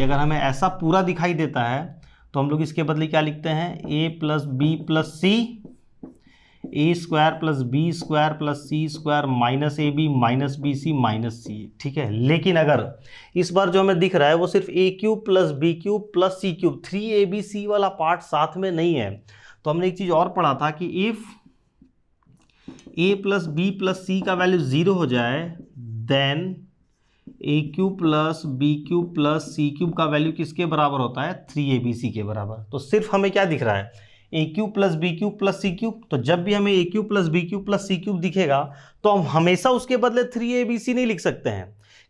अगर हमें ऐसा पूरा दिखाई देता है तो हम लोग इसके बदले क्या लिखते हैं, a plus B plus C, A square plus B square plus C square minus A B minus B C minus सी, ठीक है। लेकिन अगर इस बार जो हमें दिख रहा है वो सिर्फ a cube plus B cube plus C cube, 3abc वाला पार्ट साथ में नहीं है, तो हमने एक चीज़ और पढ़ा था कि if a plus B plus सी का वैल्यू 0 हो जाए then a cube plus B cube plus C cube का वैल्यू किसके बराबर होता है, 3abc के बराबर। तो सिर्फ हमें क्या दिख रहा है, ए cube plus B cube plus सी क्यूब। तो जब भी हमें a cube plus B cube plus C cube दिखेगा तो हम हमेशा उसके बदले 3abc नहीं लिख सकते हैं।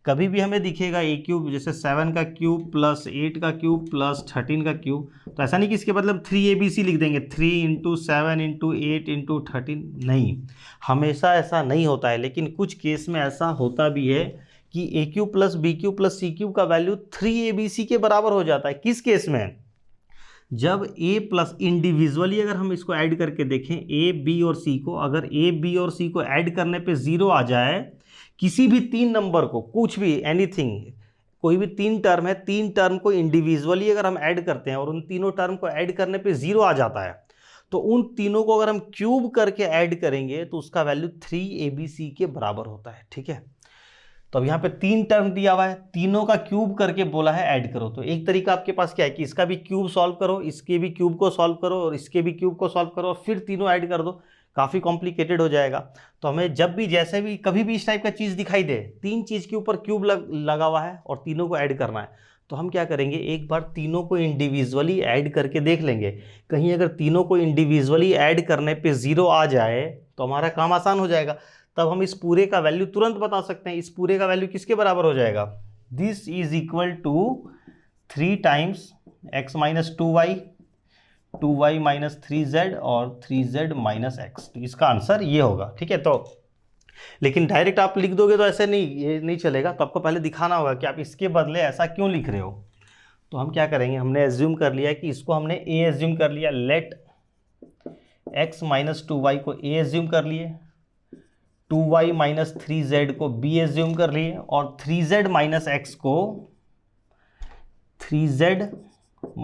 कभी भी हमें दिखेगा ए क्यूब, जैसे 7 का क्यूब प्लस 8 का क्यूब प्लस 13 का क्यूब, तो ऐसा नहीं कि इसके बदले 3abc लिख देंगे, 3 इंटू 7 इंटू 8 इंटू 13, नहीं, हमेशा ऐसा नहीं होता है। लेकिन कुछ केस में ऐसा होता भी है कि a cube plus B cube plus C cube का वैल्यू 3abc के बराबर हो जाता है। किस केस में, जब a प्लस इंडिविजुअली अगर हम इसको ऐड करके देखें a b और c को, अगर a b और c को ऐड करने पे 0 आ जाए, किसी भी 3 नंबर को, कुछ भी एनीथिंग, कोई भी 3 टर्म है, 3 टर्म को इंडिविजुअली अगर हम ऐड करते हैं और उन तीनों टर्म को ऐड करने पे 0 आ जाता है, तो उन तीनों को अगर हम क्यूब करके ऐड करेंगे तो उसका वैल्यू 3abc के बराबर होता है, ठीक है। तो अब यहाँ पे 3 टर्म दिया हुआ है, तीनों का क्यूब करके बोला है ऐड करो। तो एक तरीका आपके पास क्या है कि इसका भी क्यूब सॉल्व करो, इसके भी क्यूब को सॉल्व करो और इसके भी क्यूब को सॉल्व करो और फिर तीनों ऐड कर दो, काफ़ी कॉम्प्लिकेटेड हो जाएगा। तो हमें जब भी जैसे भी कभी भी इस टाइप का चीज़ दिखाई दे, 3 चीज़ के ऊपर क्यूब लगा हुआ है और तीनों को ऐड करना है, तो हम क्या करेंगे, एक बार तीनों को इंडिविजुअली ऐड करके देख लेंगे। कहीं अगर तीनों को इंडिविजुअली ऐड करने पे 0 आ जाए तो हमारा काम आसान हो जाएगा। तब हम इस पूरे का वैल्यू तुरंत बता सकते हैं। इस पूरे का वैल्यू किसके बराबर हो जाएगा, this is equal to 3 times x minus 2y minus 3z और 3z माइनस x। तो इसका आंसर ये होगा, ठीक है। तो लेकिन डायरेक्ट आप लिख दोगे तो ऐसे नहीं, ये नहीं चलेगा। तो आपको पहले दिखाना होगा कि आप इसके बदले ऐसा क्यों लिख रहे हो। तो हम क्या करेंगे, हमने एज्यूम कर लिया कि इसको हमने ए एज्यूम कर लिया, लेट x माइनस 2y को ए एज्यूम कर लिए, 2y माइनस 3z को b एज्यूम कर लिए, और 3z माइनस x को 3z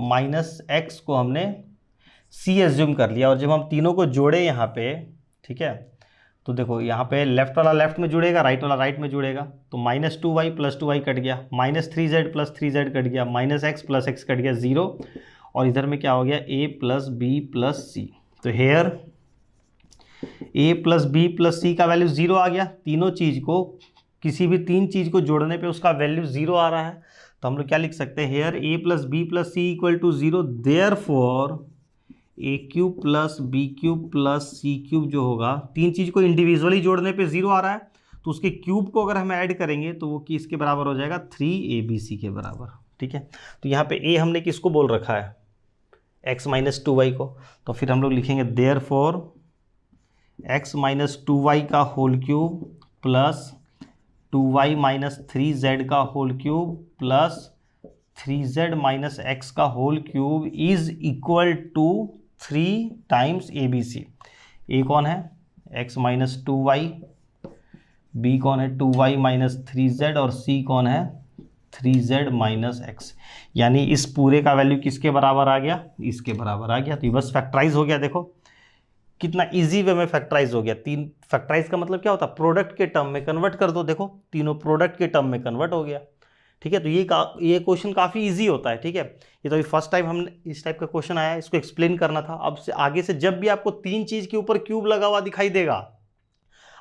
माइनस x को हमने c एज्यूम कर लिया। और जब हम तीनों को जोड़े यहाँ पे, ठीक है, तो देखो यहाँ पे लेफ्ट वाला लेफ्ट में जुड़ेगा, राइट वाला राइट में जुड़ेगा। तो माइनस 2y प्लस 2y कट गया, माइनस 3z प्लस 3z कट गया, माइनस x प्लस x कट गया 0, और इधर में क्या हो गया, a plus B plus c. तो here a plus B plus सी का वैल्यू 0 आ गया। तीनों चीज़ को, किसी भी तीन चीज़ को जोड़ने पे उसका वैल्यू 0 आ रहा है। तो हम लोग क्या लिख सकते हैं, here a plus B plus c equal to 0, therefore a cube plus B cube plus C cube जो होगा, तीन चीज़ को इंडिविजुअली जोड़ने पे 0 आ रहा है, तो उसके क्यूब को अगर हम ऐड करेंगे तो वो किसके बराबर हो जाएगा, 3abc के बराबर। ठीक है, तो यहाँ पे a हमने किसको बोल रखा है, x माइनस 2y को। तो फिर हम लोग लिखेंगे देयरफॉर x माइनस 2y का whole cube plus 2y minus 3z का whole cube plus 3z minus x का whole cube is equal to 3 times ABC। a कौन है, x माइनस 2y, b कौन है 2y माइनस 3z, और c कौन है 3z माइनस x। यानी इस पूरे का वैल्यू किसके बराबर आ गया, इसके बराबर आ गया। तो ये बस फैक्टराइज हो गया। देखो कितना इजी वे में फैक्टराइज हो गया। तीन फैक्टराइज का मतलब क्या होता है, प्रोडक्ट के टर्म में कन्वर्ट कर दो। देखो तीनों प्रोडक्ट के टर्म में कन्वर्ट हो गया। ठीक है, तो ये क्वेश्चन काफ़ी इजी होता है। ठीक है, ये तो अभी फर्स्ट टाइम हमने इस टाइप का क्वेश्चन आया है, इसको एक्सप्लेन करना था। अब से आगे से जब भी आपको तीन चीज़ के ऊपर क्यूब लगा हुआ दिखाई देगा,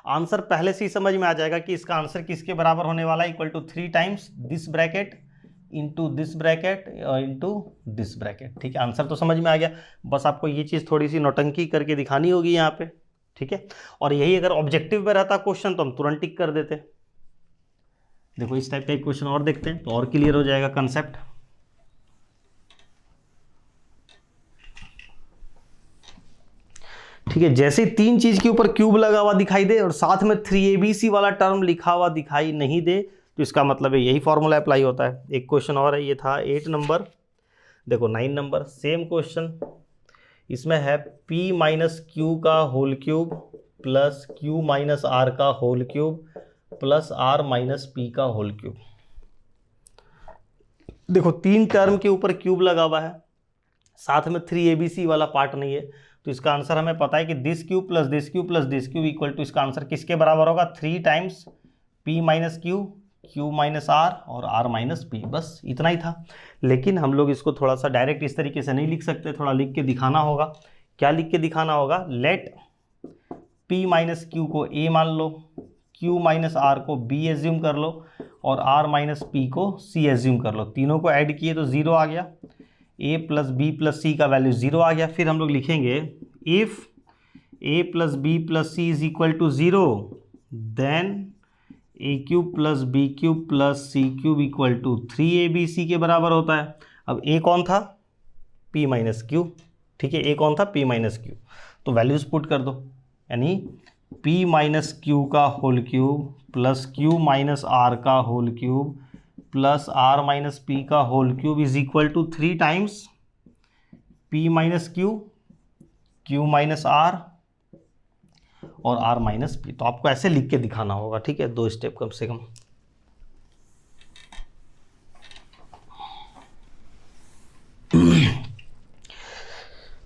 आंसर पहले से ही समझ में आ जाएगा कि इसका आंसर किसके बराबर होने वाला है, equal to 3 times this bracket into this bracket into this bracket. ठीक है, आंसर तो समझ में आ गया। बस आपको ये चीज़ थोड़ी सी नौटंकी करके दिखानी होगी यहाँ पे। ठीक है, और यही अगर ऑब्जेक्टिव में रहता क्वेश्चन तो हम तुरंत टिक कर देते। देखो इस टाइप का एक क्वेश्चन और देखते हैं तो और क्लियर हो जाएगा कंसेप्ट। ठीक है, जैसे तीन चीज के ऊपर क्यूब लगा हुआ दिखाई दे और साथ में 3abc वाला टर्म लिखा हुआ दिखाई नहीं दे, तो इसका मतलब है यही फॉर्मूला अप्लाई होता है। एक क्वेश्चन और है, ये था 8 नंबर। देखो 9 नंबर सेम क्वेश्चन, इसमें है p माइनस क्यू का whole cube plus q minus r का whole cube plus r minus p का होल क्यूब। देखो तीन टर्म के ऊपर क्यूब लगा हुआ है, साथ में 3abc वाला पार्ट नहीं है, तो इसका आंसर हमें पता है कि this cube plus this cube plus this cube equal to, इसका आंसर किसके बराबर होगा, 3 times p minus q, q minus r और r माइनस पी। बस इतना ही था। लेकिन हम लोग इसको थोड़ा सा डायरेक्ट इस तरीके से नहीं लिख सकते, थोड़ा लिख के दिखाना होगा। क्या लिख के दिखाना होगा, लेट p माइनस क्यू को a मान लो, q माइनस r को b एज्यूम कर लो और r माइनस p को c एज्यूम कर लो। तीनों को ऐड किए तो 0 आ गया, a प्लस बी प्लस सी का वैल्यू 0 आ गया। फिर हम लोग लिखेंगे if a plus B plus c is equal to 0 then a cube plus B cube plus C cube equal to 3abc के बराबर होता है। अब a कौन था, p माइनस क्यू। ठीक है, a कौन था, p माइनस क्यू। तो वैल्यूज पुट कर दो, यानी p माइनस क्यू का whole cube plus q minus r का whole cube plus r minus p का whole cube is equal to 3 times p minus q, q minus r और r minus p। तो आपको ऐसे लिख के दिखाना होगा। ठीक है, 2 स्टेप कम से कम।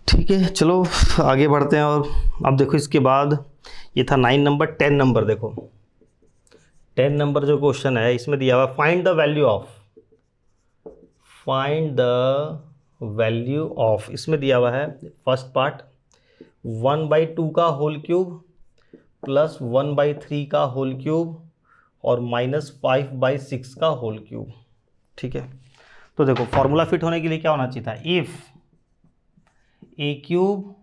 ठीक है, चलो आगे बढ़ते हैं। और अब देखो इसके बाद ये था 9 नंबर। 10 नंबर देखो, 10 नंबर जो क्वेश्चन है इसमें दिया हुआ फाइंड द वैल्यू ऑफ, इसमें दिया हुआ है फर्स्ट पार्ट 1/2 का होल क्यूब प्लस 1/3 का होल क्यूब और माइनस 5/6 का होल क्यूब। ठीक है, तो देखो फॉर्मूला फिट होने के लिए क्या होना चाहिए था, if a cube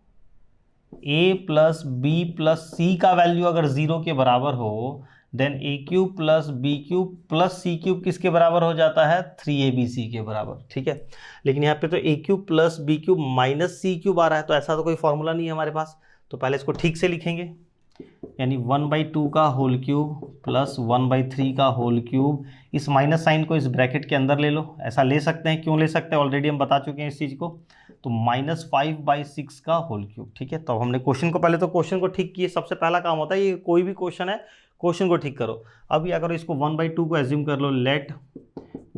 a plus B plus सी का वैल्यू अगर 0 के बराबर हो then a cube plus B cube plus C cube किसके बराबर हो जाता है, 3abc के बराबर। ठीक है, लेकिन यहाँ पे तो a cube plus B cube minus c cube आ रहा है, तो ऐसा तो कोई फॉर्मूला नहीं है हमारे पास। तो पहले इसको ठीक से लिखेंगे, यानी 1/2 का होल क्यूब प्लस 1/3 का होल क्यूब। इस माइनस साइन को इस ब्रैकेट के अंदर ले लो, ऐसा ले सकते हैं। क्यों ले सकते हैं, ऑलरेडी हम बता चुके हैं इस चीज़ को। तो -5/6 का होल क्यूब। ठीक है, तो अब हमने क्वेश्चन को, पहले तो क्वेश्चन को ठीक किए, सबसे पहला काम होता है ये कोई भी क्वेश्चन है, क्वेश्चन को ठीक करो। अब या करो, इसको 1/2 को एज्यूम कर लो, let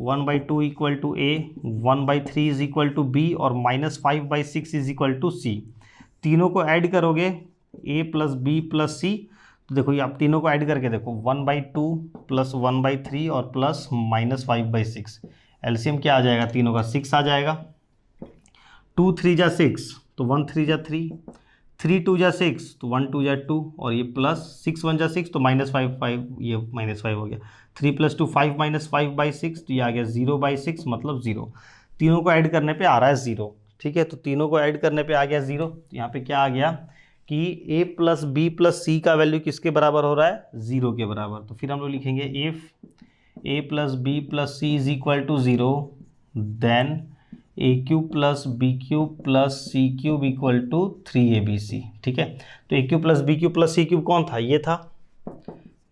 1/2 equal to a, 1/3 is equal to b और -5/6 इज इक्वल टू सी। तीनों को ऐड करोगे a plus B plus c, तो देखो ये आप तीनों को ऐड करके देखो 1/2 प्लस 1/3 और प्लस -5/6, एलसीएम क्या आ जाएगा तीनों का, 6 आ जाएगा। 2 3 जा 6 तो 1 3 जा 3, 3 2 जा 6 तो 1 2 जा 2 और ये प्लस 6 1 जा 6 तो -5 5, ये -5 हो गया। 3 + 2 5 -5/6 तो ये आ गया 0/6 मतलब 0। तीनों को ऐड करने पे आ रहा है 0। ठीक है, तो तीनों को ऐड करने पे आ गया 0। तो यहाँ पे क्या आ गया कि a प्लस बी प्लस सी का वैल्यू किसके बराबर हो रहा है, 0 के बराबर। तो फिर हम लोग लिखेंगे if a plus B plus c is equal to 0 then a³ plus b³ plus c³ equal to 3abc। ठीक है, तो a³ plus b³ plus c³ कौन था, ये था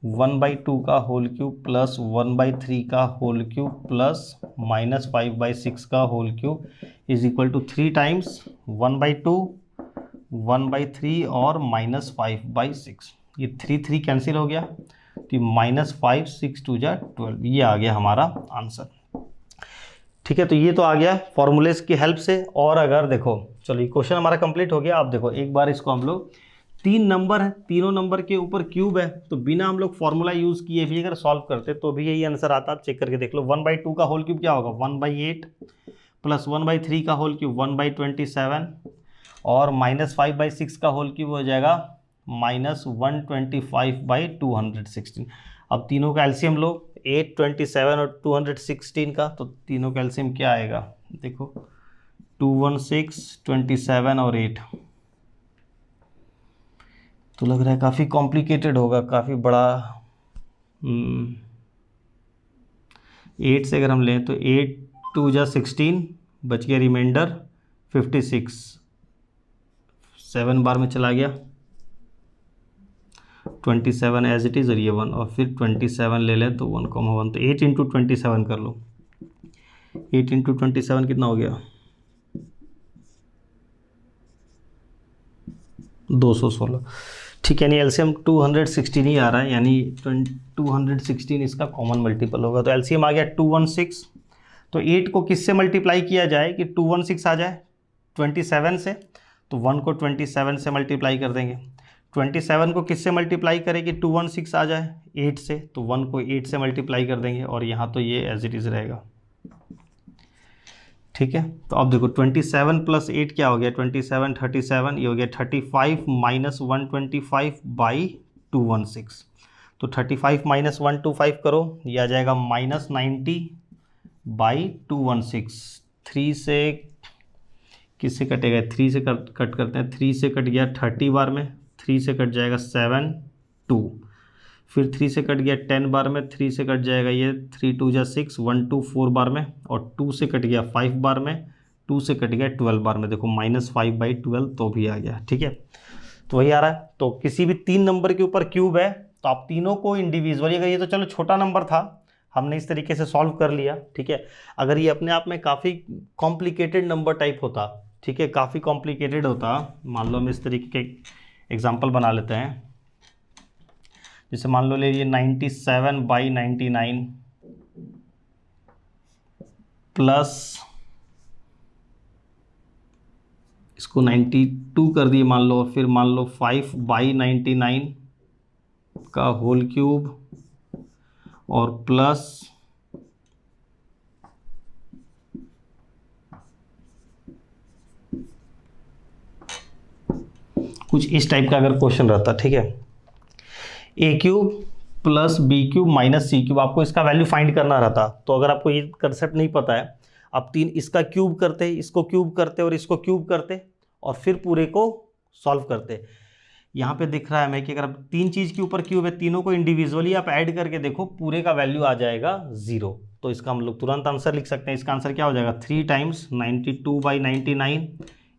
1/2 का होल क्यूब प्लस 1/3 का होल क्यूब प्लस -5/6 का whole cube is equal to 3 times 1/2 1/3 और -5/6। ये 3 3 कैंसिल हो गया, तो -5 6 2 जा 12, ये आ गया हमारा आंसर। ठीक है, तो ये तो आ गया फॉर्मूलेस की हेल्प से। और अगर देखो, चलो ये क्वेश्चन हमारा कंप्लीट हो गया। आप देखो एक बार इसको हम लोग, 3 नंबर है, तीनों नंबर के ऊपर क्यूब है, तो बिना हम लोग फॉर्मूला यूज़ किए भी अगर सॉल्व करते तो भी यही आंसर आता। आप चेक करके देख लो। 1/2 का होल क्यूब क्या होगा, 1/8 प्लस 1/3 का होल क्यूब 1/27 और -5/6 का होल क्यूब हो जाएगा -125/216। अब तीनों का एलसीएम लो, 8 27 और 216 का, तो तीनों का एलसीएम क्या आएगा, देखो 216 27 और 8। तो लग रहा है काफ़ी कॉम्प्लिकेटेड होगा, काफ़ी बड़ा। 8 से अगर हम लें तो 8 2 जा 16, बच गया रिमाइंडर 56, 7 बार में चला गया 27 एज इट इज़ और ये 1, और फिर 27 ले लें तो 1,1, तो 8 × 27 कर लो। 8 × 27 कितना हो गया, 216। ठीक है, यानी एलसीएम 216 ही आ रहा है, यानी 216 इसका कॉमन मल्टीपल होगा। तो एलसीएम आ गया 216। तो 8 को किससे मल्टीप्लाई किया जाए कि 216 आ जाए, 27 से, तो 1 को 27 से मल्टीप्लाई कर देंगे। 27 को किससे मल्टीप्लाई करें कि 216 आ जाए, 8 से, तो 1 को 8 से मल्टीप्लाई कर देंगे और यहाँ तो ये एज इट इज़ रहेगा। ठीक है, तो अब देखो 27 + 8 क्या हो गया, 27 37, ये हो गया 35 - 125/216। तो 35 - 125 करो, ये आ जाएगा -90/216। 3 से किससे कटेगा, 3 से कट करते हैं, 3 से कट गया 30 बार में, 3 से कट जाएगा 7 2, फिर 3 से कट गया 10 बार में, 3 से कट जाएगा ये 3 2 जा 6 1 2 4 बार में, और 2 से कट गया 5 बार में, 2 से कट गया 12 बार में, देखो -5/12 तो भी आ गया। ठीक है, तो वही आ रहा है। तो किसी भी 3 नंबर के ऊपर क्यूब है तो आप तीनों को इंडिविजुअली, अगर ये तो चलो छोटा नंबर था, हमने इस तरीके से सॉल्व कर लिया। ठीक है, अगर ये अपने आप में काफ़ी कॉम्प्लिकेटेड नंबर टाइप होता, ठीक है, काफ़ी कॉम्प्लिकेटेड होता, मान लो हम इस तरीके के एग्जाम्पल बना लेते हैं। जैसे मान लो ले लीजिए 97/99 प्लस इसको 92 कर दिए मान लो, फिर मान लो 5/99 का होल क्यूब और प्लस कुछ इस टाइप का अगर क्वेश्चन रहता। ठीक है, a³ plus b³ minus c³, आपको इसका वैल्यू फाइंड करना रहता। तो अगर आपको ये कंसेप्ट नहीं पता है, आप 3 इसका क्यूब करते, इसको क्यूब करते और इसको क्यूब करते और फिर पूरे को सॉल्व करते। यहाँ पे दिख रहा है हमें कि अगर आप 3 चीज़ के ऊपर क्यूब है, तीनों को इंडिविजुअली आप ऐड करके देखो, पूरे का वैल्यू आ जाएगा 0। तो इसका हम लोग तुरंत आंसर लिख सकते हैं। इसका आंसर क्या हो जाएगा, 3 टाइम्स 92/99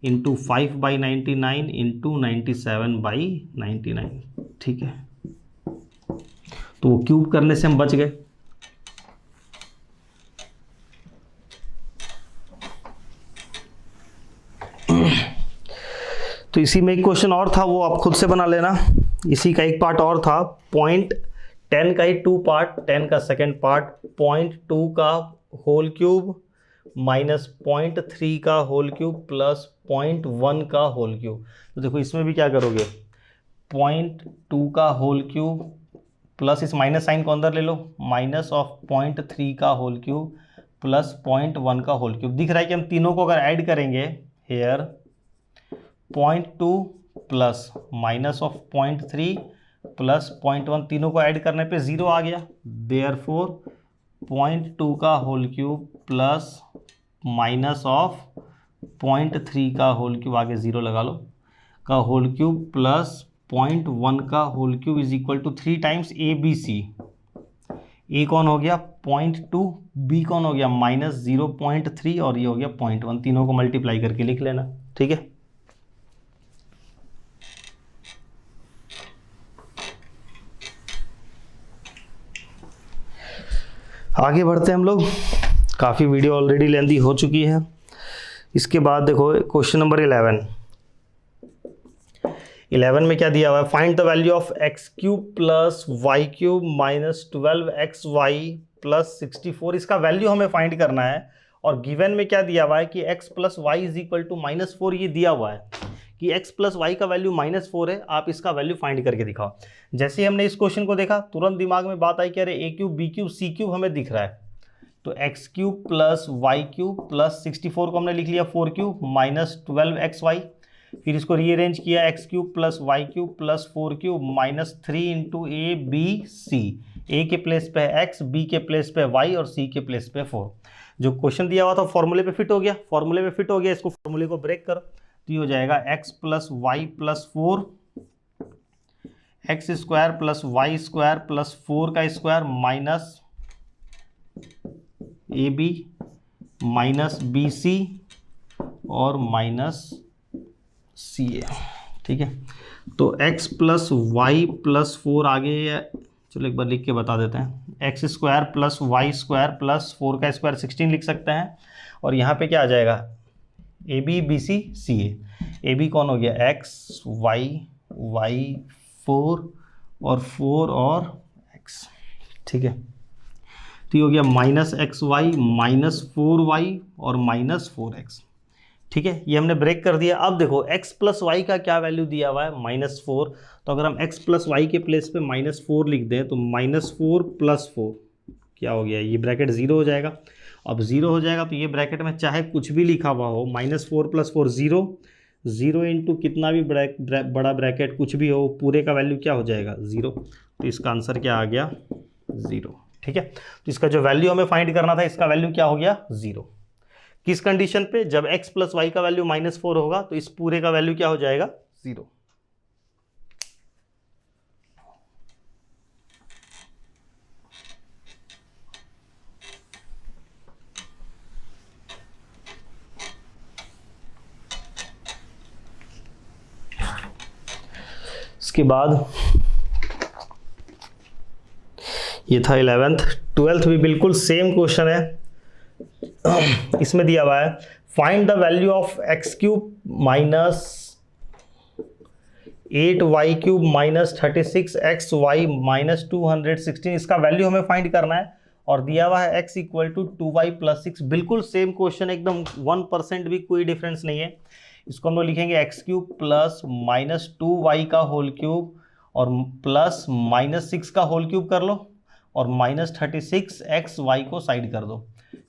इंटू 5/99 इंटू 97/99। ठीक है, तो वो क्यूब करने से हम बच गए। तो इसी में एक क्वेश्चन और था, वो आप खुद से बना लेना। इसी का एक पार्ट और था, 0.10 का ही 2 पार्ट, 10 का सेकेंड पार्ट, 0.2 का होल क्यूब माइनस 0.3 का होल क्यूब प्लस 0.1 का होल क्यूब। तो देखो इसमें भी क्या करोगे, 0.2 का होल क्यूब प्लस इस माइनस साइन को अंदर ले लो, माइनस ऑफ 0.3 का होल क्यूब प्लस 0.1 का होल क्यूब। दिख रहा है कि हम तीनों को अगर ऐड करेंगे, here 0.2 plus minus of 0.3 plus 0.1, तीनों को ऐड करने पे 0 आ गया। देयरफॉर 0.2 का whole cube plus minus of 0.3 का होल क्यूब, आगे 0 लगा लो, का होल क्यूब प्लस 0.1 का whole cube is equal to 3 times a B c. A कौन हो गया 0.2, बी कौन हो गया माइनस 0.3 और ये हो गया 0.1। तीनों को मल्टीप्लाई करके लिख लेना, ठीक है। आगे बढ़ते हैं हम लोग, काफ़ी वीडियो ऑलरेडी लेंदी हो चुकी है। इसके बाद देखो क्वेश्चन नंबर 11 में क्या दिया हुआ है, find the value of x cube plus y cube minus 12xy plus 64। इसका वैल्यू हमें फाइंड करना है और गिवन में क्या दिया हुआ है कि x plus y is equal to -4। ये दिया हुआ है कि x प्लस वाई का वैल्यू -4 है, आप इसका वैल्यू फाइंड करके दिखाओ। जैसे ही हमने इस क्वेश्चन को देखा तुरंत दिमाग में बात आई कि अरे a cube b cube c cube हमें दिख रहा है, तो x cube plus y cube plus 64 को हमने लिख लिया 4 क्यूब माइनस 12xy। फिर इसको रीअरेंज किया, x cube plus y cube plus 4 cube minus 3 into A B c. ए के प्लेस पे है एक्स, बी के प्लेस पे वाई और सी के प्लेस पे 4। जो क्वेश्चन दिया हुआ था फॉर्मूले पे फिट हो गया, फॉर्मूले पे फिट हो गया, इसको फॉर्मूले को ब्रेक कर, तो ये हो जाएगा x plus y plus 4 x square plus y square plus 4 का square minus A B minus B C और माइनस सी ए, ठीक है। तो x प्लस वाई प्लस 4 आगे, चलो एक बार लिख के बता देते हैं, x square plus y square plus 4 का स्क्वायर 16 लिख सकते हैं। और यहाँ पे क्या आ जाएगा, ए b b c c a. A b कौन हो गया एक्स वाई वाई 4 और 4 और x, ठीक है। तो ये हो गया minus x Y minus 4y और माइनस 4x, ठीक है। ये हमने ब्रेक कर दिया। अब देखो x प्लस वाई का क्या वैल्यू दिया हुआ है -4, तो अगर हम x प्लस वाई के प्लेस पे -4 लिख दें तो -4 प्लस 4 क्या हो गया, ये ब्रैकेट 0 हो जाएगा। अब 0 हो जाएगा तो ये ब्रैकेट में चाहे कुछ भी लिखा हुआ हो, -4 प्लस 4 0, 0 इंटू कितना भी बड़ा ब्रैकेट कुछ भी हो, पूरे का वैल्यू क्या हो जाएगा 0। तो इसका आंसर क्या आ गया 0, ठीक है। तो इसका जो वैल्यू हमें फाइंड करना था, इसका वैल्यू क्या हो गया 0। किस कंडीशन पे, जब x प्लस वाई का वैल्यू -4 होगा तो इस पूरे का वैल्यू क्या हो जाएगा 0। इसके बाद ये था 11th। 12th भी बिल्कुल सेम क्वेश्चन है। इसमें दिया हुआ है find the value of x cube minus 8y cube minus 36xy minus 216। इसका वैल्यू हमें फाइंड करना है और दिया हुआ है x equal to 2y plus 6। बिल्कुल सेम क्वेश्चन, एकदम 1% भी कोई डिफरेंस नहीं है। इसको हम लोग लिखेंगे x cube plus minus 2y का होल क्यूब और प्लस माइनस 6 का होल क्यूब कर लो और माइनस 36xy को साइड कर दो।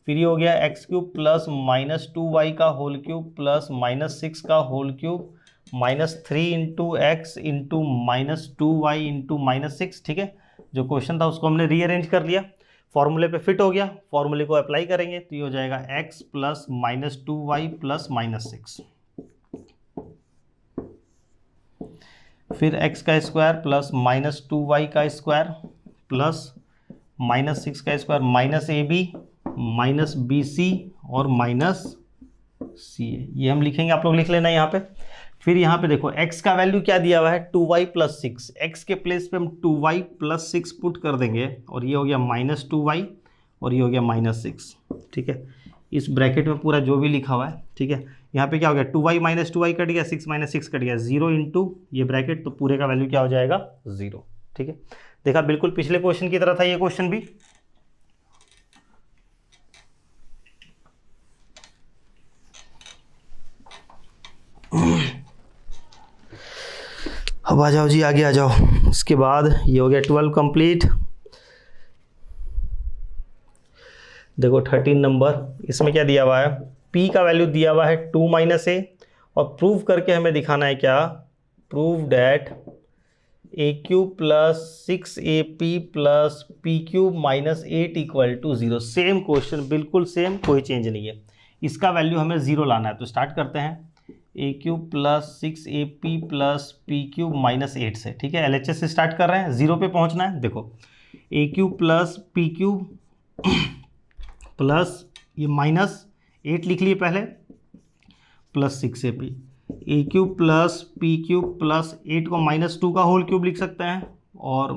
फिर ये हो गया x cube plus minus 2y का होल क्यूब प्लस माइनस 6 का whole cube minus 3 into x into minus 2y into minus 6, ठीक है। जो क्वेश्चन था उसको हमने रीअरेंज कर लिया, फॉर्मूले पे फिट हो गया, फॉर्मूले को अप्लाई करेंगे तो ये हो जाएगा x plus minus 2y plus minus 6, फिर x का स्क्वायर प्लस माइनस 2y का स्क्वायर प्लस माइनस 6 का square minus A B minus B C और माइनस सी ए। ये हम लिखेंगे, आप लोग लिख लेना यहाँ पे। फिर यहाँ पे देखो x का वैल्यू क्या दिया हुआ है 2y प्लस 6, x के प्लेस पे हम 2y प्लस 6 पुट कर देंगे और ये हो गया -2y और ये हो गया -6, ठीक है। इस ब्रैकेट में पूरा जो भी लिखा हुआ है, ठीक है। यहाँ पे क्या हो गया 2y - 2y कट गया, 6 - 6 कट गया, 0 इंटू ये ब्रैकेट, तो पूरे का वैल्यू क्या हो जाएगा 0, ठीक है। देखा बिल्कुल पिछले क्वेश्चन की तरह था ये क्वेश्चन भी। अब आ जाओ जी, आगे आ जाओ। इसके बाद ये हो गया 12 कंप्लीट। देखो 13 नंबर, इसमें क्या दिया हुआ है, p का वैल्यू दिया हुआ है 2 - a और प्रूव करके हमें दिखाना है क्या, prove that a³ plus 6ab plus p³ - 8 equal to 0। Same question, बिल्कुल सेम, कोई चेंज नहीं है। इसका वैल्यू हमें 0 लाना है, तो स्टार्ट करते हैं a³ plus 6ab plus p³ - 8 से, ठीक है। LHS से स्टार्ट कर रहे हैं, 0 पे पहुंचना है। देखो a³ प्लस p³ प्लस ये -8 लिख लिए पहले, plus 6ab, a³ plus p³ plus 8 को -2 का होल क्यूब लिख सकते हैं और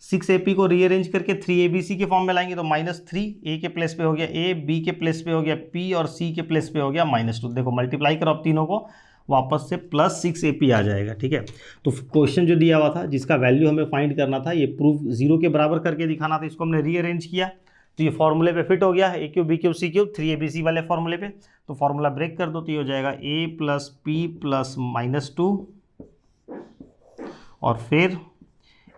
-6ab को रीअरेंज करके 3abc के फॉर्म में लाएंगे तो -3, a के प्लेस पे हो गया a, b के प्लेस पे हो गया p और c के प्लेस पे हो गया -2। देखो मल्टीप्लाई करो अब तीनों को, वापस से प्लस 6ab आ जाएगा, ठीक है। तो क्वेश्चन जो दिया हुआ था जिसका वैल्यू हमें फाइंड करना था, ये प्रूफ 0 के बराबर करके दिखाना था, इसको हमने रीअरेंज किया तो ये फॉर्मूले पे फिट हो गया, a³ b³ c³ 3abc वाले फॉर्मूले पे। तो फॉर्मूला ब्रेक कर दो तो ये हो जाएगा a प्लस p प्लस -2 और फिर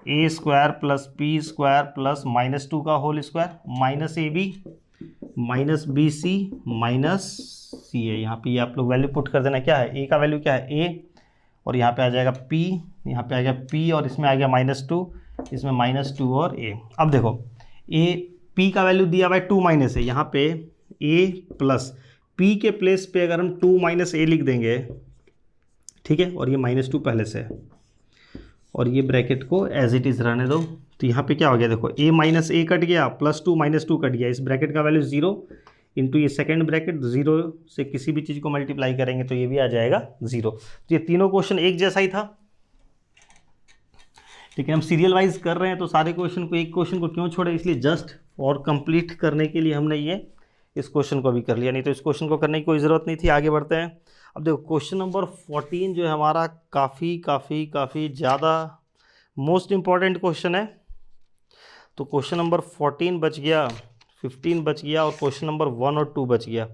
a square plus p square plus -2 का whole square -ab -bc -ca। यहाँ पे आप लोग वैल्यू पुट कर देना, क्या है a का वैल्यू क्या है a और यहाँ पे आ जाएगा p, यहाँ पे आ गया p और इसमें आ गया -2, इसमें -2 और a। अब देखो a p का वैल्यू दिया हुआ है 2 - a, यहाँ पे a प्लस p के प्लेस पे अगर हम 2 - a लिख देंगे, ठीक है, और ये -2 पहले से है और ये ब्रैकेट को एज इट इज़ रहने दो, तो यहाँ पे क्या हो गया देखो a - a कट गया, प्लस 2 - 2 कट गया, इस ब्रैकेट का वैल्यू 0 इंटू ये सेकेंड ब्रैकेट, 0 से किसी भी चीज़ को मल्टीप्लाई करेंगे तो ये भी आ जाएगा 0। तो ये तीनों क्वेश्चन एक जैसा ही था, लेकिन हम सीरियल वाइज कर रहे हैं तो सारे क्वेश्चन को, एक क्वेश्चन को क्यों छोड़े, इसलिए जस्ट और कंप्लीट करने के लिए हमने ये इस क्वेश्चन को भी कर लिया, नहीं तो इस क्वेश्चन को करने की कोई ज़रूरत नहीं थी। आगे बढ़ते हैं। अब देखो क्वेश्चन नंबर 14 जो है हमारा काफ़ी ज़्यादा मोस्ट इम्पॉर्टेंट क्वेश्चन है। तो क्वेश्चन नंबर 14 बच गया, 15 बच गया और क्वेश्चन नंबर 1 और 2 बच गया।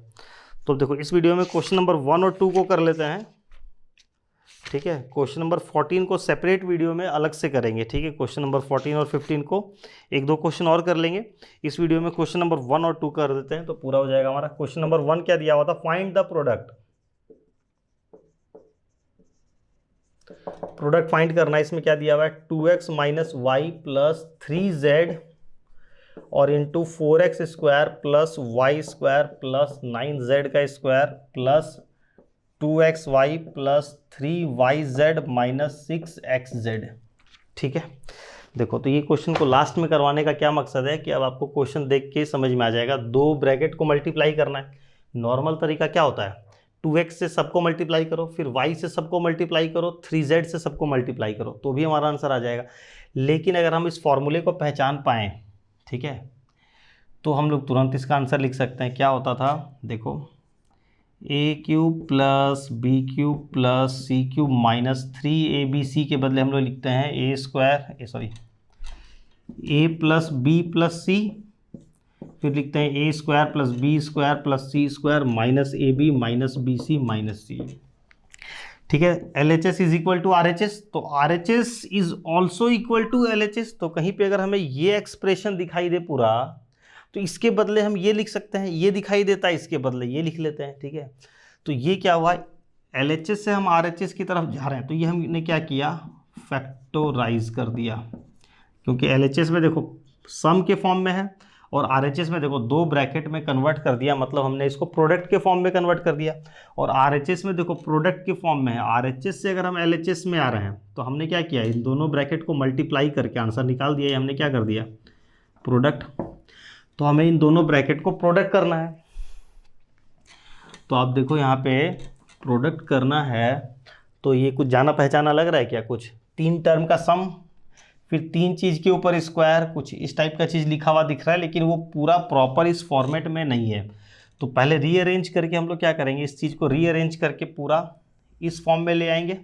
तो देखो इस वीडियो में क्वेश्चन नंबर 1 और 2 को कर लेते हैं, ठीक है। क्वेश्चन नंबर 14 को सेपरेट वीडियो में अलग से करेंगे, ठीक है। क्वेश्चन नंबर 14 और 15 को 1-2 क्वेश्चन और कर लेंगे। इस वीडियो में क्वेश्चन नंबर 1 और 2 कर देते हैं तो पूरा हो जाएगा हमारा। क्वेश्चन नंबर 1 क्या दिया हुआ था, फाइंड द प्रोडक्ट फाइंड करना है। इसमें क्या दिया हुआ है 2x - y प्लस 3z और into 4x square plus y square plus 9z का square plus 2xy plus 3yz minus 6xz, ठीक है। देखो तो ये क्वेश्चन को लास्ट में करवाने का क्या मकसद है कि अब आपको क्वेश्चन देख के समझ में आ जाएगा, दो ब्रैकेट को मल्टीप्लाई करना है। नॉर्मल तरीका क्या होता है, 2x से सबको मल्टीप्लाई करो, फिर y से सबको मल्टीप्लाई करो, 3z से सबको मल्टीप्लाई करो, तो भी हमारा आंसर आ जाएगा। लेकिन अगर हम इस फॉर्मूले को पहचान पाएँ, ठीक है, तो हम लोग तुरंत इसका आंसर लिख सकते हैं। क्या होता था, देखो a³ plus b³ plus c³ minus 3abc के बदले हम लोग लिखते हैं a plus b plus c, फिर लिखते हैं a square plus b square plus c square minus ab minus bc minus c, ठीक है। LHS is equal to RHS, तो RHS is also equal to LHS। तो कहीं पे अगर हमें ये एक्सप्रेशन दिखाई दे पूरा, तो इसके बदले हम ये लिख सकते हैं, ये दिखाई देता है इसके बदले ये लिख लेते हैं, ठीक है। तो ये क्या हुआ, LHS से हम RHS की तरफ जा रहे हैं, तो ये हमने क्या किया, फैक्टोराइज कर दिया, क्योंकि LHS में देखो सम के फॉर्म में है और RHS में देखो दो ब्रैकेट में कन्वर्ट कर दिया, मतलब हमने इसको प्रोडक्ट के फॉर्म में कन्वर्ट कर दिया। और RHS में देखो प्रोडक्ट के फॉर्म में है, RHS से अगर हम LHS में आ रहे हैं तो हमने क्या किया, इन दोनों ब्रैकेट को मल्टीप्लाई करके आंसर निकाल दिया। हमने क्या कर दिया, प्रोडक्ट, तो हमें इन दोनों ब्रैकेट को प्रोडक्ट करना है। तो आप देखो यहाँ पे प्रोडक्ट करना है तो ये कुछ जाना पहचाना लग रहा है क्या? कुछ 3 टर्म का सम, फिर 3 चीज़ के ऊपर स्क्वायर, कुछ इस टाइप का चीज़ लिखा हुआ दिख रहा है, लेकिन वो पूरा प्रॉपर इस फॉर्मेट में नहीं है। तो पहले रीअरेंज करके हम लोग क्या करेंगे, इस चीज़ को रीअरेंज करके पूरा इस फॉर्म में ले आएंगे,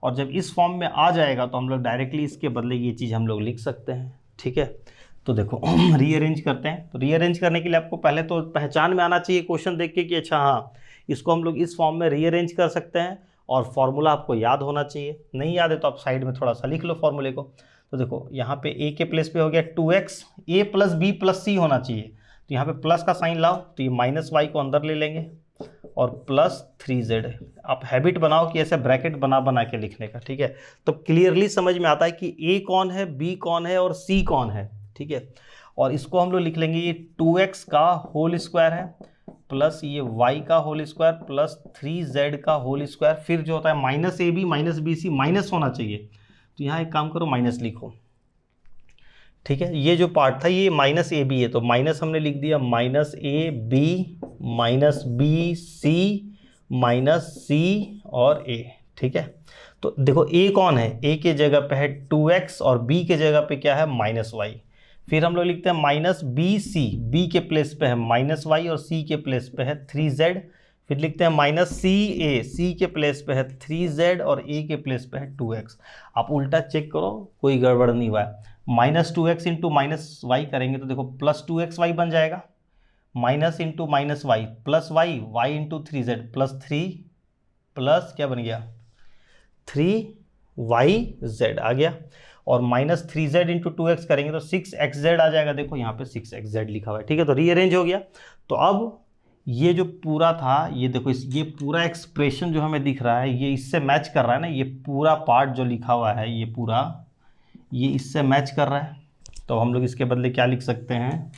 और जब इस फॉर्म में आ जाएगा तो हम लोग डायरेक्टली इसके बदले ये चीज़ हम लोग लिख सकते हैं। ठीक है, तो देखो रीअरेंज करते हैं। तो रीअरेंज करने के लिए आपको पहले तो पहचान में आना चाहिए क्वेश्चन देख के कि अच्छा हाँ, इसको हम लोग इस फॉर्म में रीअरेंज कर सकते हैं, और फॉर्मूला आपको याद होना चाहिए। नहीं याद है तो आप साइड में थोड़ा सा लिख लो फॉर्मूले को। तो देखो यहाँ पे a के प्लेस पे हो गया 2x, a plus B plus c होना चाहिए, तो यहाँ पे प्लस का साइन लाओ, तो ये माइनस वाई को अंदर ले लेंगे और प्लस 3z। आप हैबिट बनाओ कि ऐसे ब्रैकेट बना बना के लिखने का। ठीक है, तो क्लियरली समझ में आता है कि a कौन है, b कौन है और c कौन है। ठीक है, और इसको हम लोग लिख लेंगे, ये 2x का होल स्क्वायर है प्लस ये y का होल स्क्वायर प्लस 3z का होल स्क्वायर, फिर जो होता है minus A B minus B C, minus होना चाहिए, तो यहाँ एक काम करो माइनस लिखो। ठीक है, ये जो पार्ट था ये माइनस ए बी है, तो माइनस हमने लिख दिया minus A B minus B C minus c और ए। ठीक है, तो देखो a कौन है, a के जगह पे है 2x और b के जगह पे क्या है माइनस वाई। फिर हम लोग लिखते हैं माइनस बी सी, बी के प्लेस पे है माइनस वाई और सी के प्लेस पे है 3z। फिर लिखते हैं माइनस सी ए, सी के प्लेस पे है 3z और ए के प्लेस पे है 2x। आप उल्टा चेक करो कोई गड़बड़ नहीं हुआ है। Minus 2x into minus Y करेंगे तो देखो प्लस 2xy बन जाएगा, minus into minus y plus y, y into 3z plus 3 plus क्या बन गया 3yz आ गया, और माइनस 3z इंटू 2x करेंगे तो 6xz आ जाएगा। देखो यहाँ पे 6xz लिखा हुआ है। ठीक है, तो रीअरेंज हो गया। तो अब ये जो पूरा था, ये देखो ये पूरा एक्सप्रेशन जो हमें दिख रहा है ये इससे मैच कर रहा है ना, ये पूरा पार्ट जो लिखा हुआ है ये पूरा ये इससे मैच कर रहा है। तो हम लोग इसके बदले क्या लिख सकते हैं,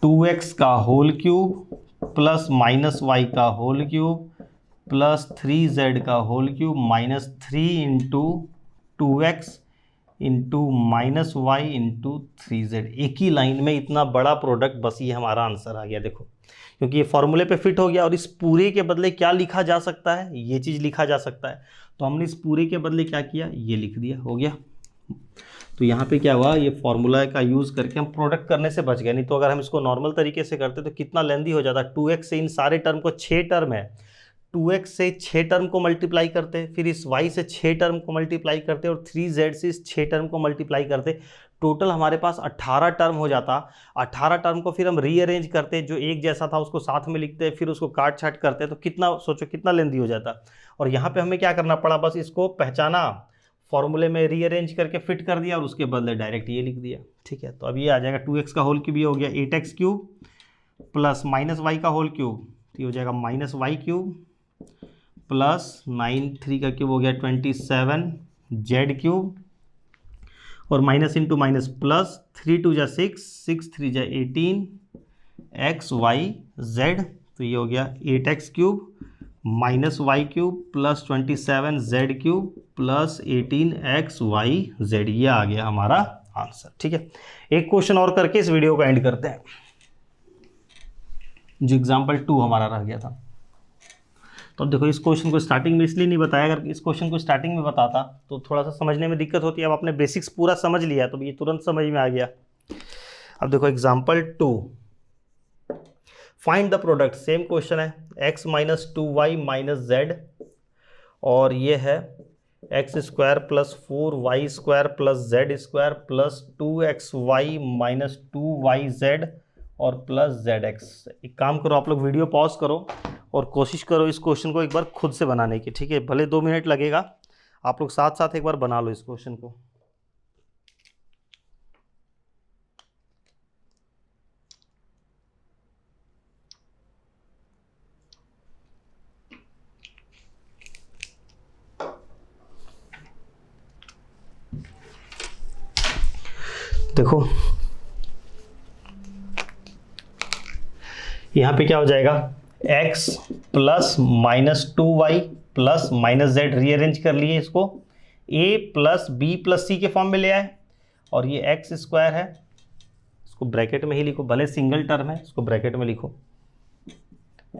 2x का whole cube plus minus y का होल क्यूब प्लस 3z का whole cube minus 3 into 2x into minus y into 3z। एक ही लाइन में इतना बड़ा प्रोडक्ट, बस ये हमारा आंसर आ गया। देखो क्योंकि ये फॉर्मूले पे फिट हो गया, और इस पूरे के बदले क्या लिखा जा सकता है, ये चीज़ लिखा जा सकता है। तो हमने इस पूरे के बदले क्या किया, ये लिख दिया, हो गया। तो यहाँ पे क्या हुआ, ये फॉर्मूला का यूज़ करके हम प्रोडक्ट करने से बच गए। नहीं तो अगर हम इसको नॉर्मल तरीके से करते तो कितना लेंदी हो जाता। 2x से इन सारे टर्म को 6 टर्म है, 2x से 6 टर्म को मल्टीप्लाई करते, फिर इस y से 6 टर्म को मल्टीप्लाई करते, और 3z से इस 6 टर्म को मल्टीप्लाई करते। टोटल हमारे पास 18 टर्म हो जाता। 18 टर्म को फिर हम रीअरेंज करते, जो एक जैसा था उसको साथ में लिखते, फिर उसको काट छाट करते, तो कितना सोचो कितना लेंदी हो जाता। और यहाँ पे हमें क्या करना पड़ा, बस इसको पहचाना, फॉर्मूले में रीअरेंज करके फिट कर दिया और उसके बदले डायरेक्ट ये लिख दिया। ठीक है, तो अब ये आ जाएगा 2x का होल क्यूब, ये हो गया 8x cube plus minus y का होल क्यूब, तो ये हो जाएगा माइनस वाई क्यूब प्लस 9 3 का क्यूब हो गया 27z क्यूब, और माइनस इंटू माइनस प्लस 3 2 जा 6 6 3 जा 18 xyz, तो ये हो गया 8x cube minus y cube plus 27z cube plus 18xyz। ये आ गया हमारा आंसर। ठीक है, एक क्वेश्चन और करके इस वीडियो को एंड करते हैं, जो एग्जाम्पल 2 हमारा रह गया था। तो अब देखो इस क्वेश्चन को स्टार्टिंग में इसलिए नहीं बताया, अगर इस क्वेश्चन को स्टार्टिंग में बताता तो थोड़ा सा समझने में दिक्कत होती है। अब आपने बेसिक्स पूरा समझ लिया तो ये तुरंत समझ में आ गया। अब देखो example 2, find the product, same question है, x minus 2y minus z, और ये है x square plus 4y square plus z square plus 2xy minus 2yz और प्लस zx। एक काम करो, आप लोग वीडियो पॉज करो और कोशिश करो इस क्वेश्चन को एक बार खुद से बनाने की। ठीक है, भले 2 मिनट लगेगा, आप लोग साथ साथ एक बार बना लो इस क्वेश्चन को। देखो यहाँ पे क्या हो जाएगा, x plus minus 2y plus minus z, rearrange कर लिए इसको, a प्लस बी प्लस सी के फॉर्म में ले आए, और ये एक्स स्क्वायर है, इसको ब्रैकेट में ही लिखो, भले सिंगल टर्म है इसको ब्रैकेट में लिखो,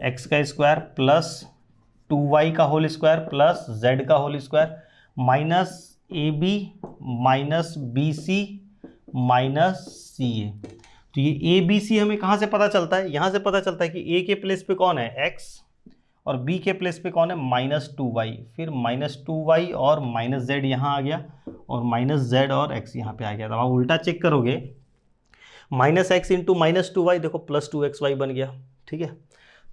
एक्स का स्क्वायर प्लस 2y का होल स्क्वायर प्लस z का whole square minus AB minus BC minus CA। तो ये ABC हमें कहाँ से पता चलता है? यहाँ से पता चलता है कि A के प्लेस पे कौन है? x, और B के प्लेस पे कौन है? -2y, फिर -2y और माइनस z यहाँ आ गया, और माइनस z और x यहाँ पे आ गया। तो आप उल्टा चेक करोगे, -x इंटू -2y देखो +2xy बन गया। ठीक है,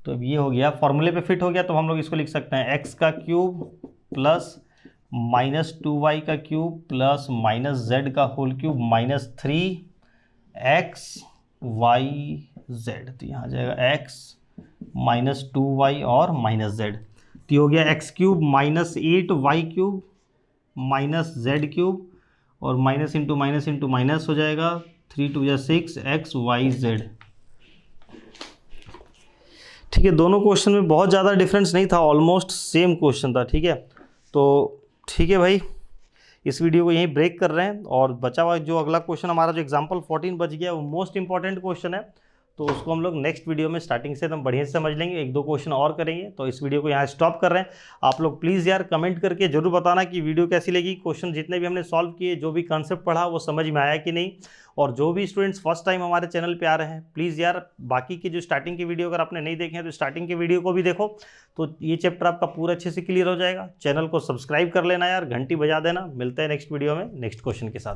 तो अब ये हो गया, फॉर्मूले पे फिट हो गया, तो हम लोग इसको लिख सकते हैं x का क्यूब प्लस -2y का क्यूब प्लस -z का होल क्यूब माइनस 3xyz। तो यहाँ आ जाएगा x -2y और -z। तो हो गया x cube -8y cube minus z cube, और माइनस इंटू माइनस हो जाएगा, 3 2 या 6 xyz। ठीक है, दोनों क्वेश्चन में बहुत ज़्यादा डिफरेंस नहीं था, ऑलमोस्ट सेम क्वेश्चन था। ठीक है, तो ठीक है भाई, इस वीडियो को यहीं ब्रेक कर रहे हैं, और बचा हुआ जो अगला क्वेश्चन हमारा जो एग्जाम्पल 14 बच गया वो मोस्ट इंपॉर्टेंट क्वेश्चन है, तो उसको हम लोग नेक्स्ट वीडियो में स्टार्टिंग से एकदम बढ़िया से समझ लेंगे, 1 2 क्वेश्चन और करेंगे। तो इस वीडियो को यहाँ स्टॉप कर रहे हैं। आप लोग प्लीज़ यार कमेंट करके जरूर बताना कि वीडियो कैसी लगी, क्वेश्चन जितने भी हमने सॉल्व किए, जो भी कंसेप्ट पढ़ा वो समझ में आया कि नहीं। और जो भी स्टूडेंट्स फर्स्ट टाइम हमारे चैनल पे आ रहे हैं, प्लीज़ यार बाकी की जो स्टार्टिंग की वीडियो अगर आपने नहीं देखे हैं तो स्टार्टिंग की वीडियो को भी देखो, तो ये चैप्टर आपका पूरा अच्छे से क्लियर हो जाएगा। चैनल को सब्सक्राइब कर लेना यार, घंटी बजा देना। मिलते हैं नेक्स्ट वीडियो में नेक्स्ट क्वेश्चन के साथ।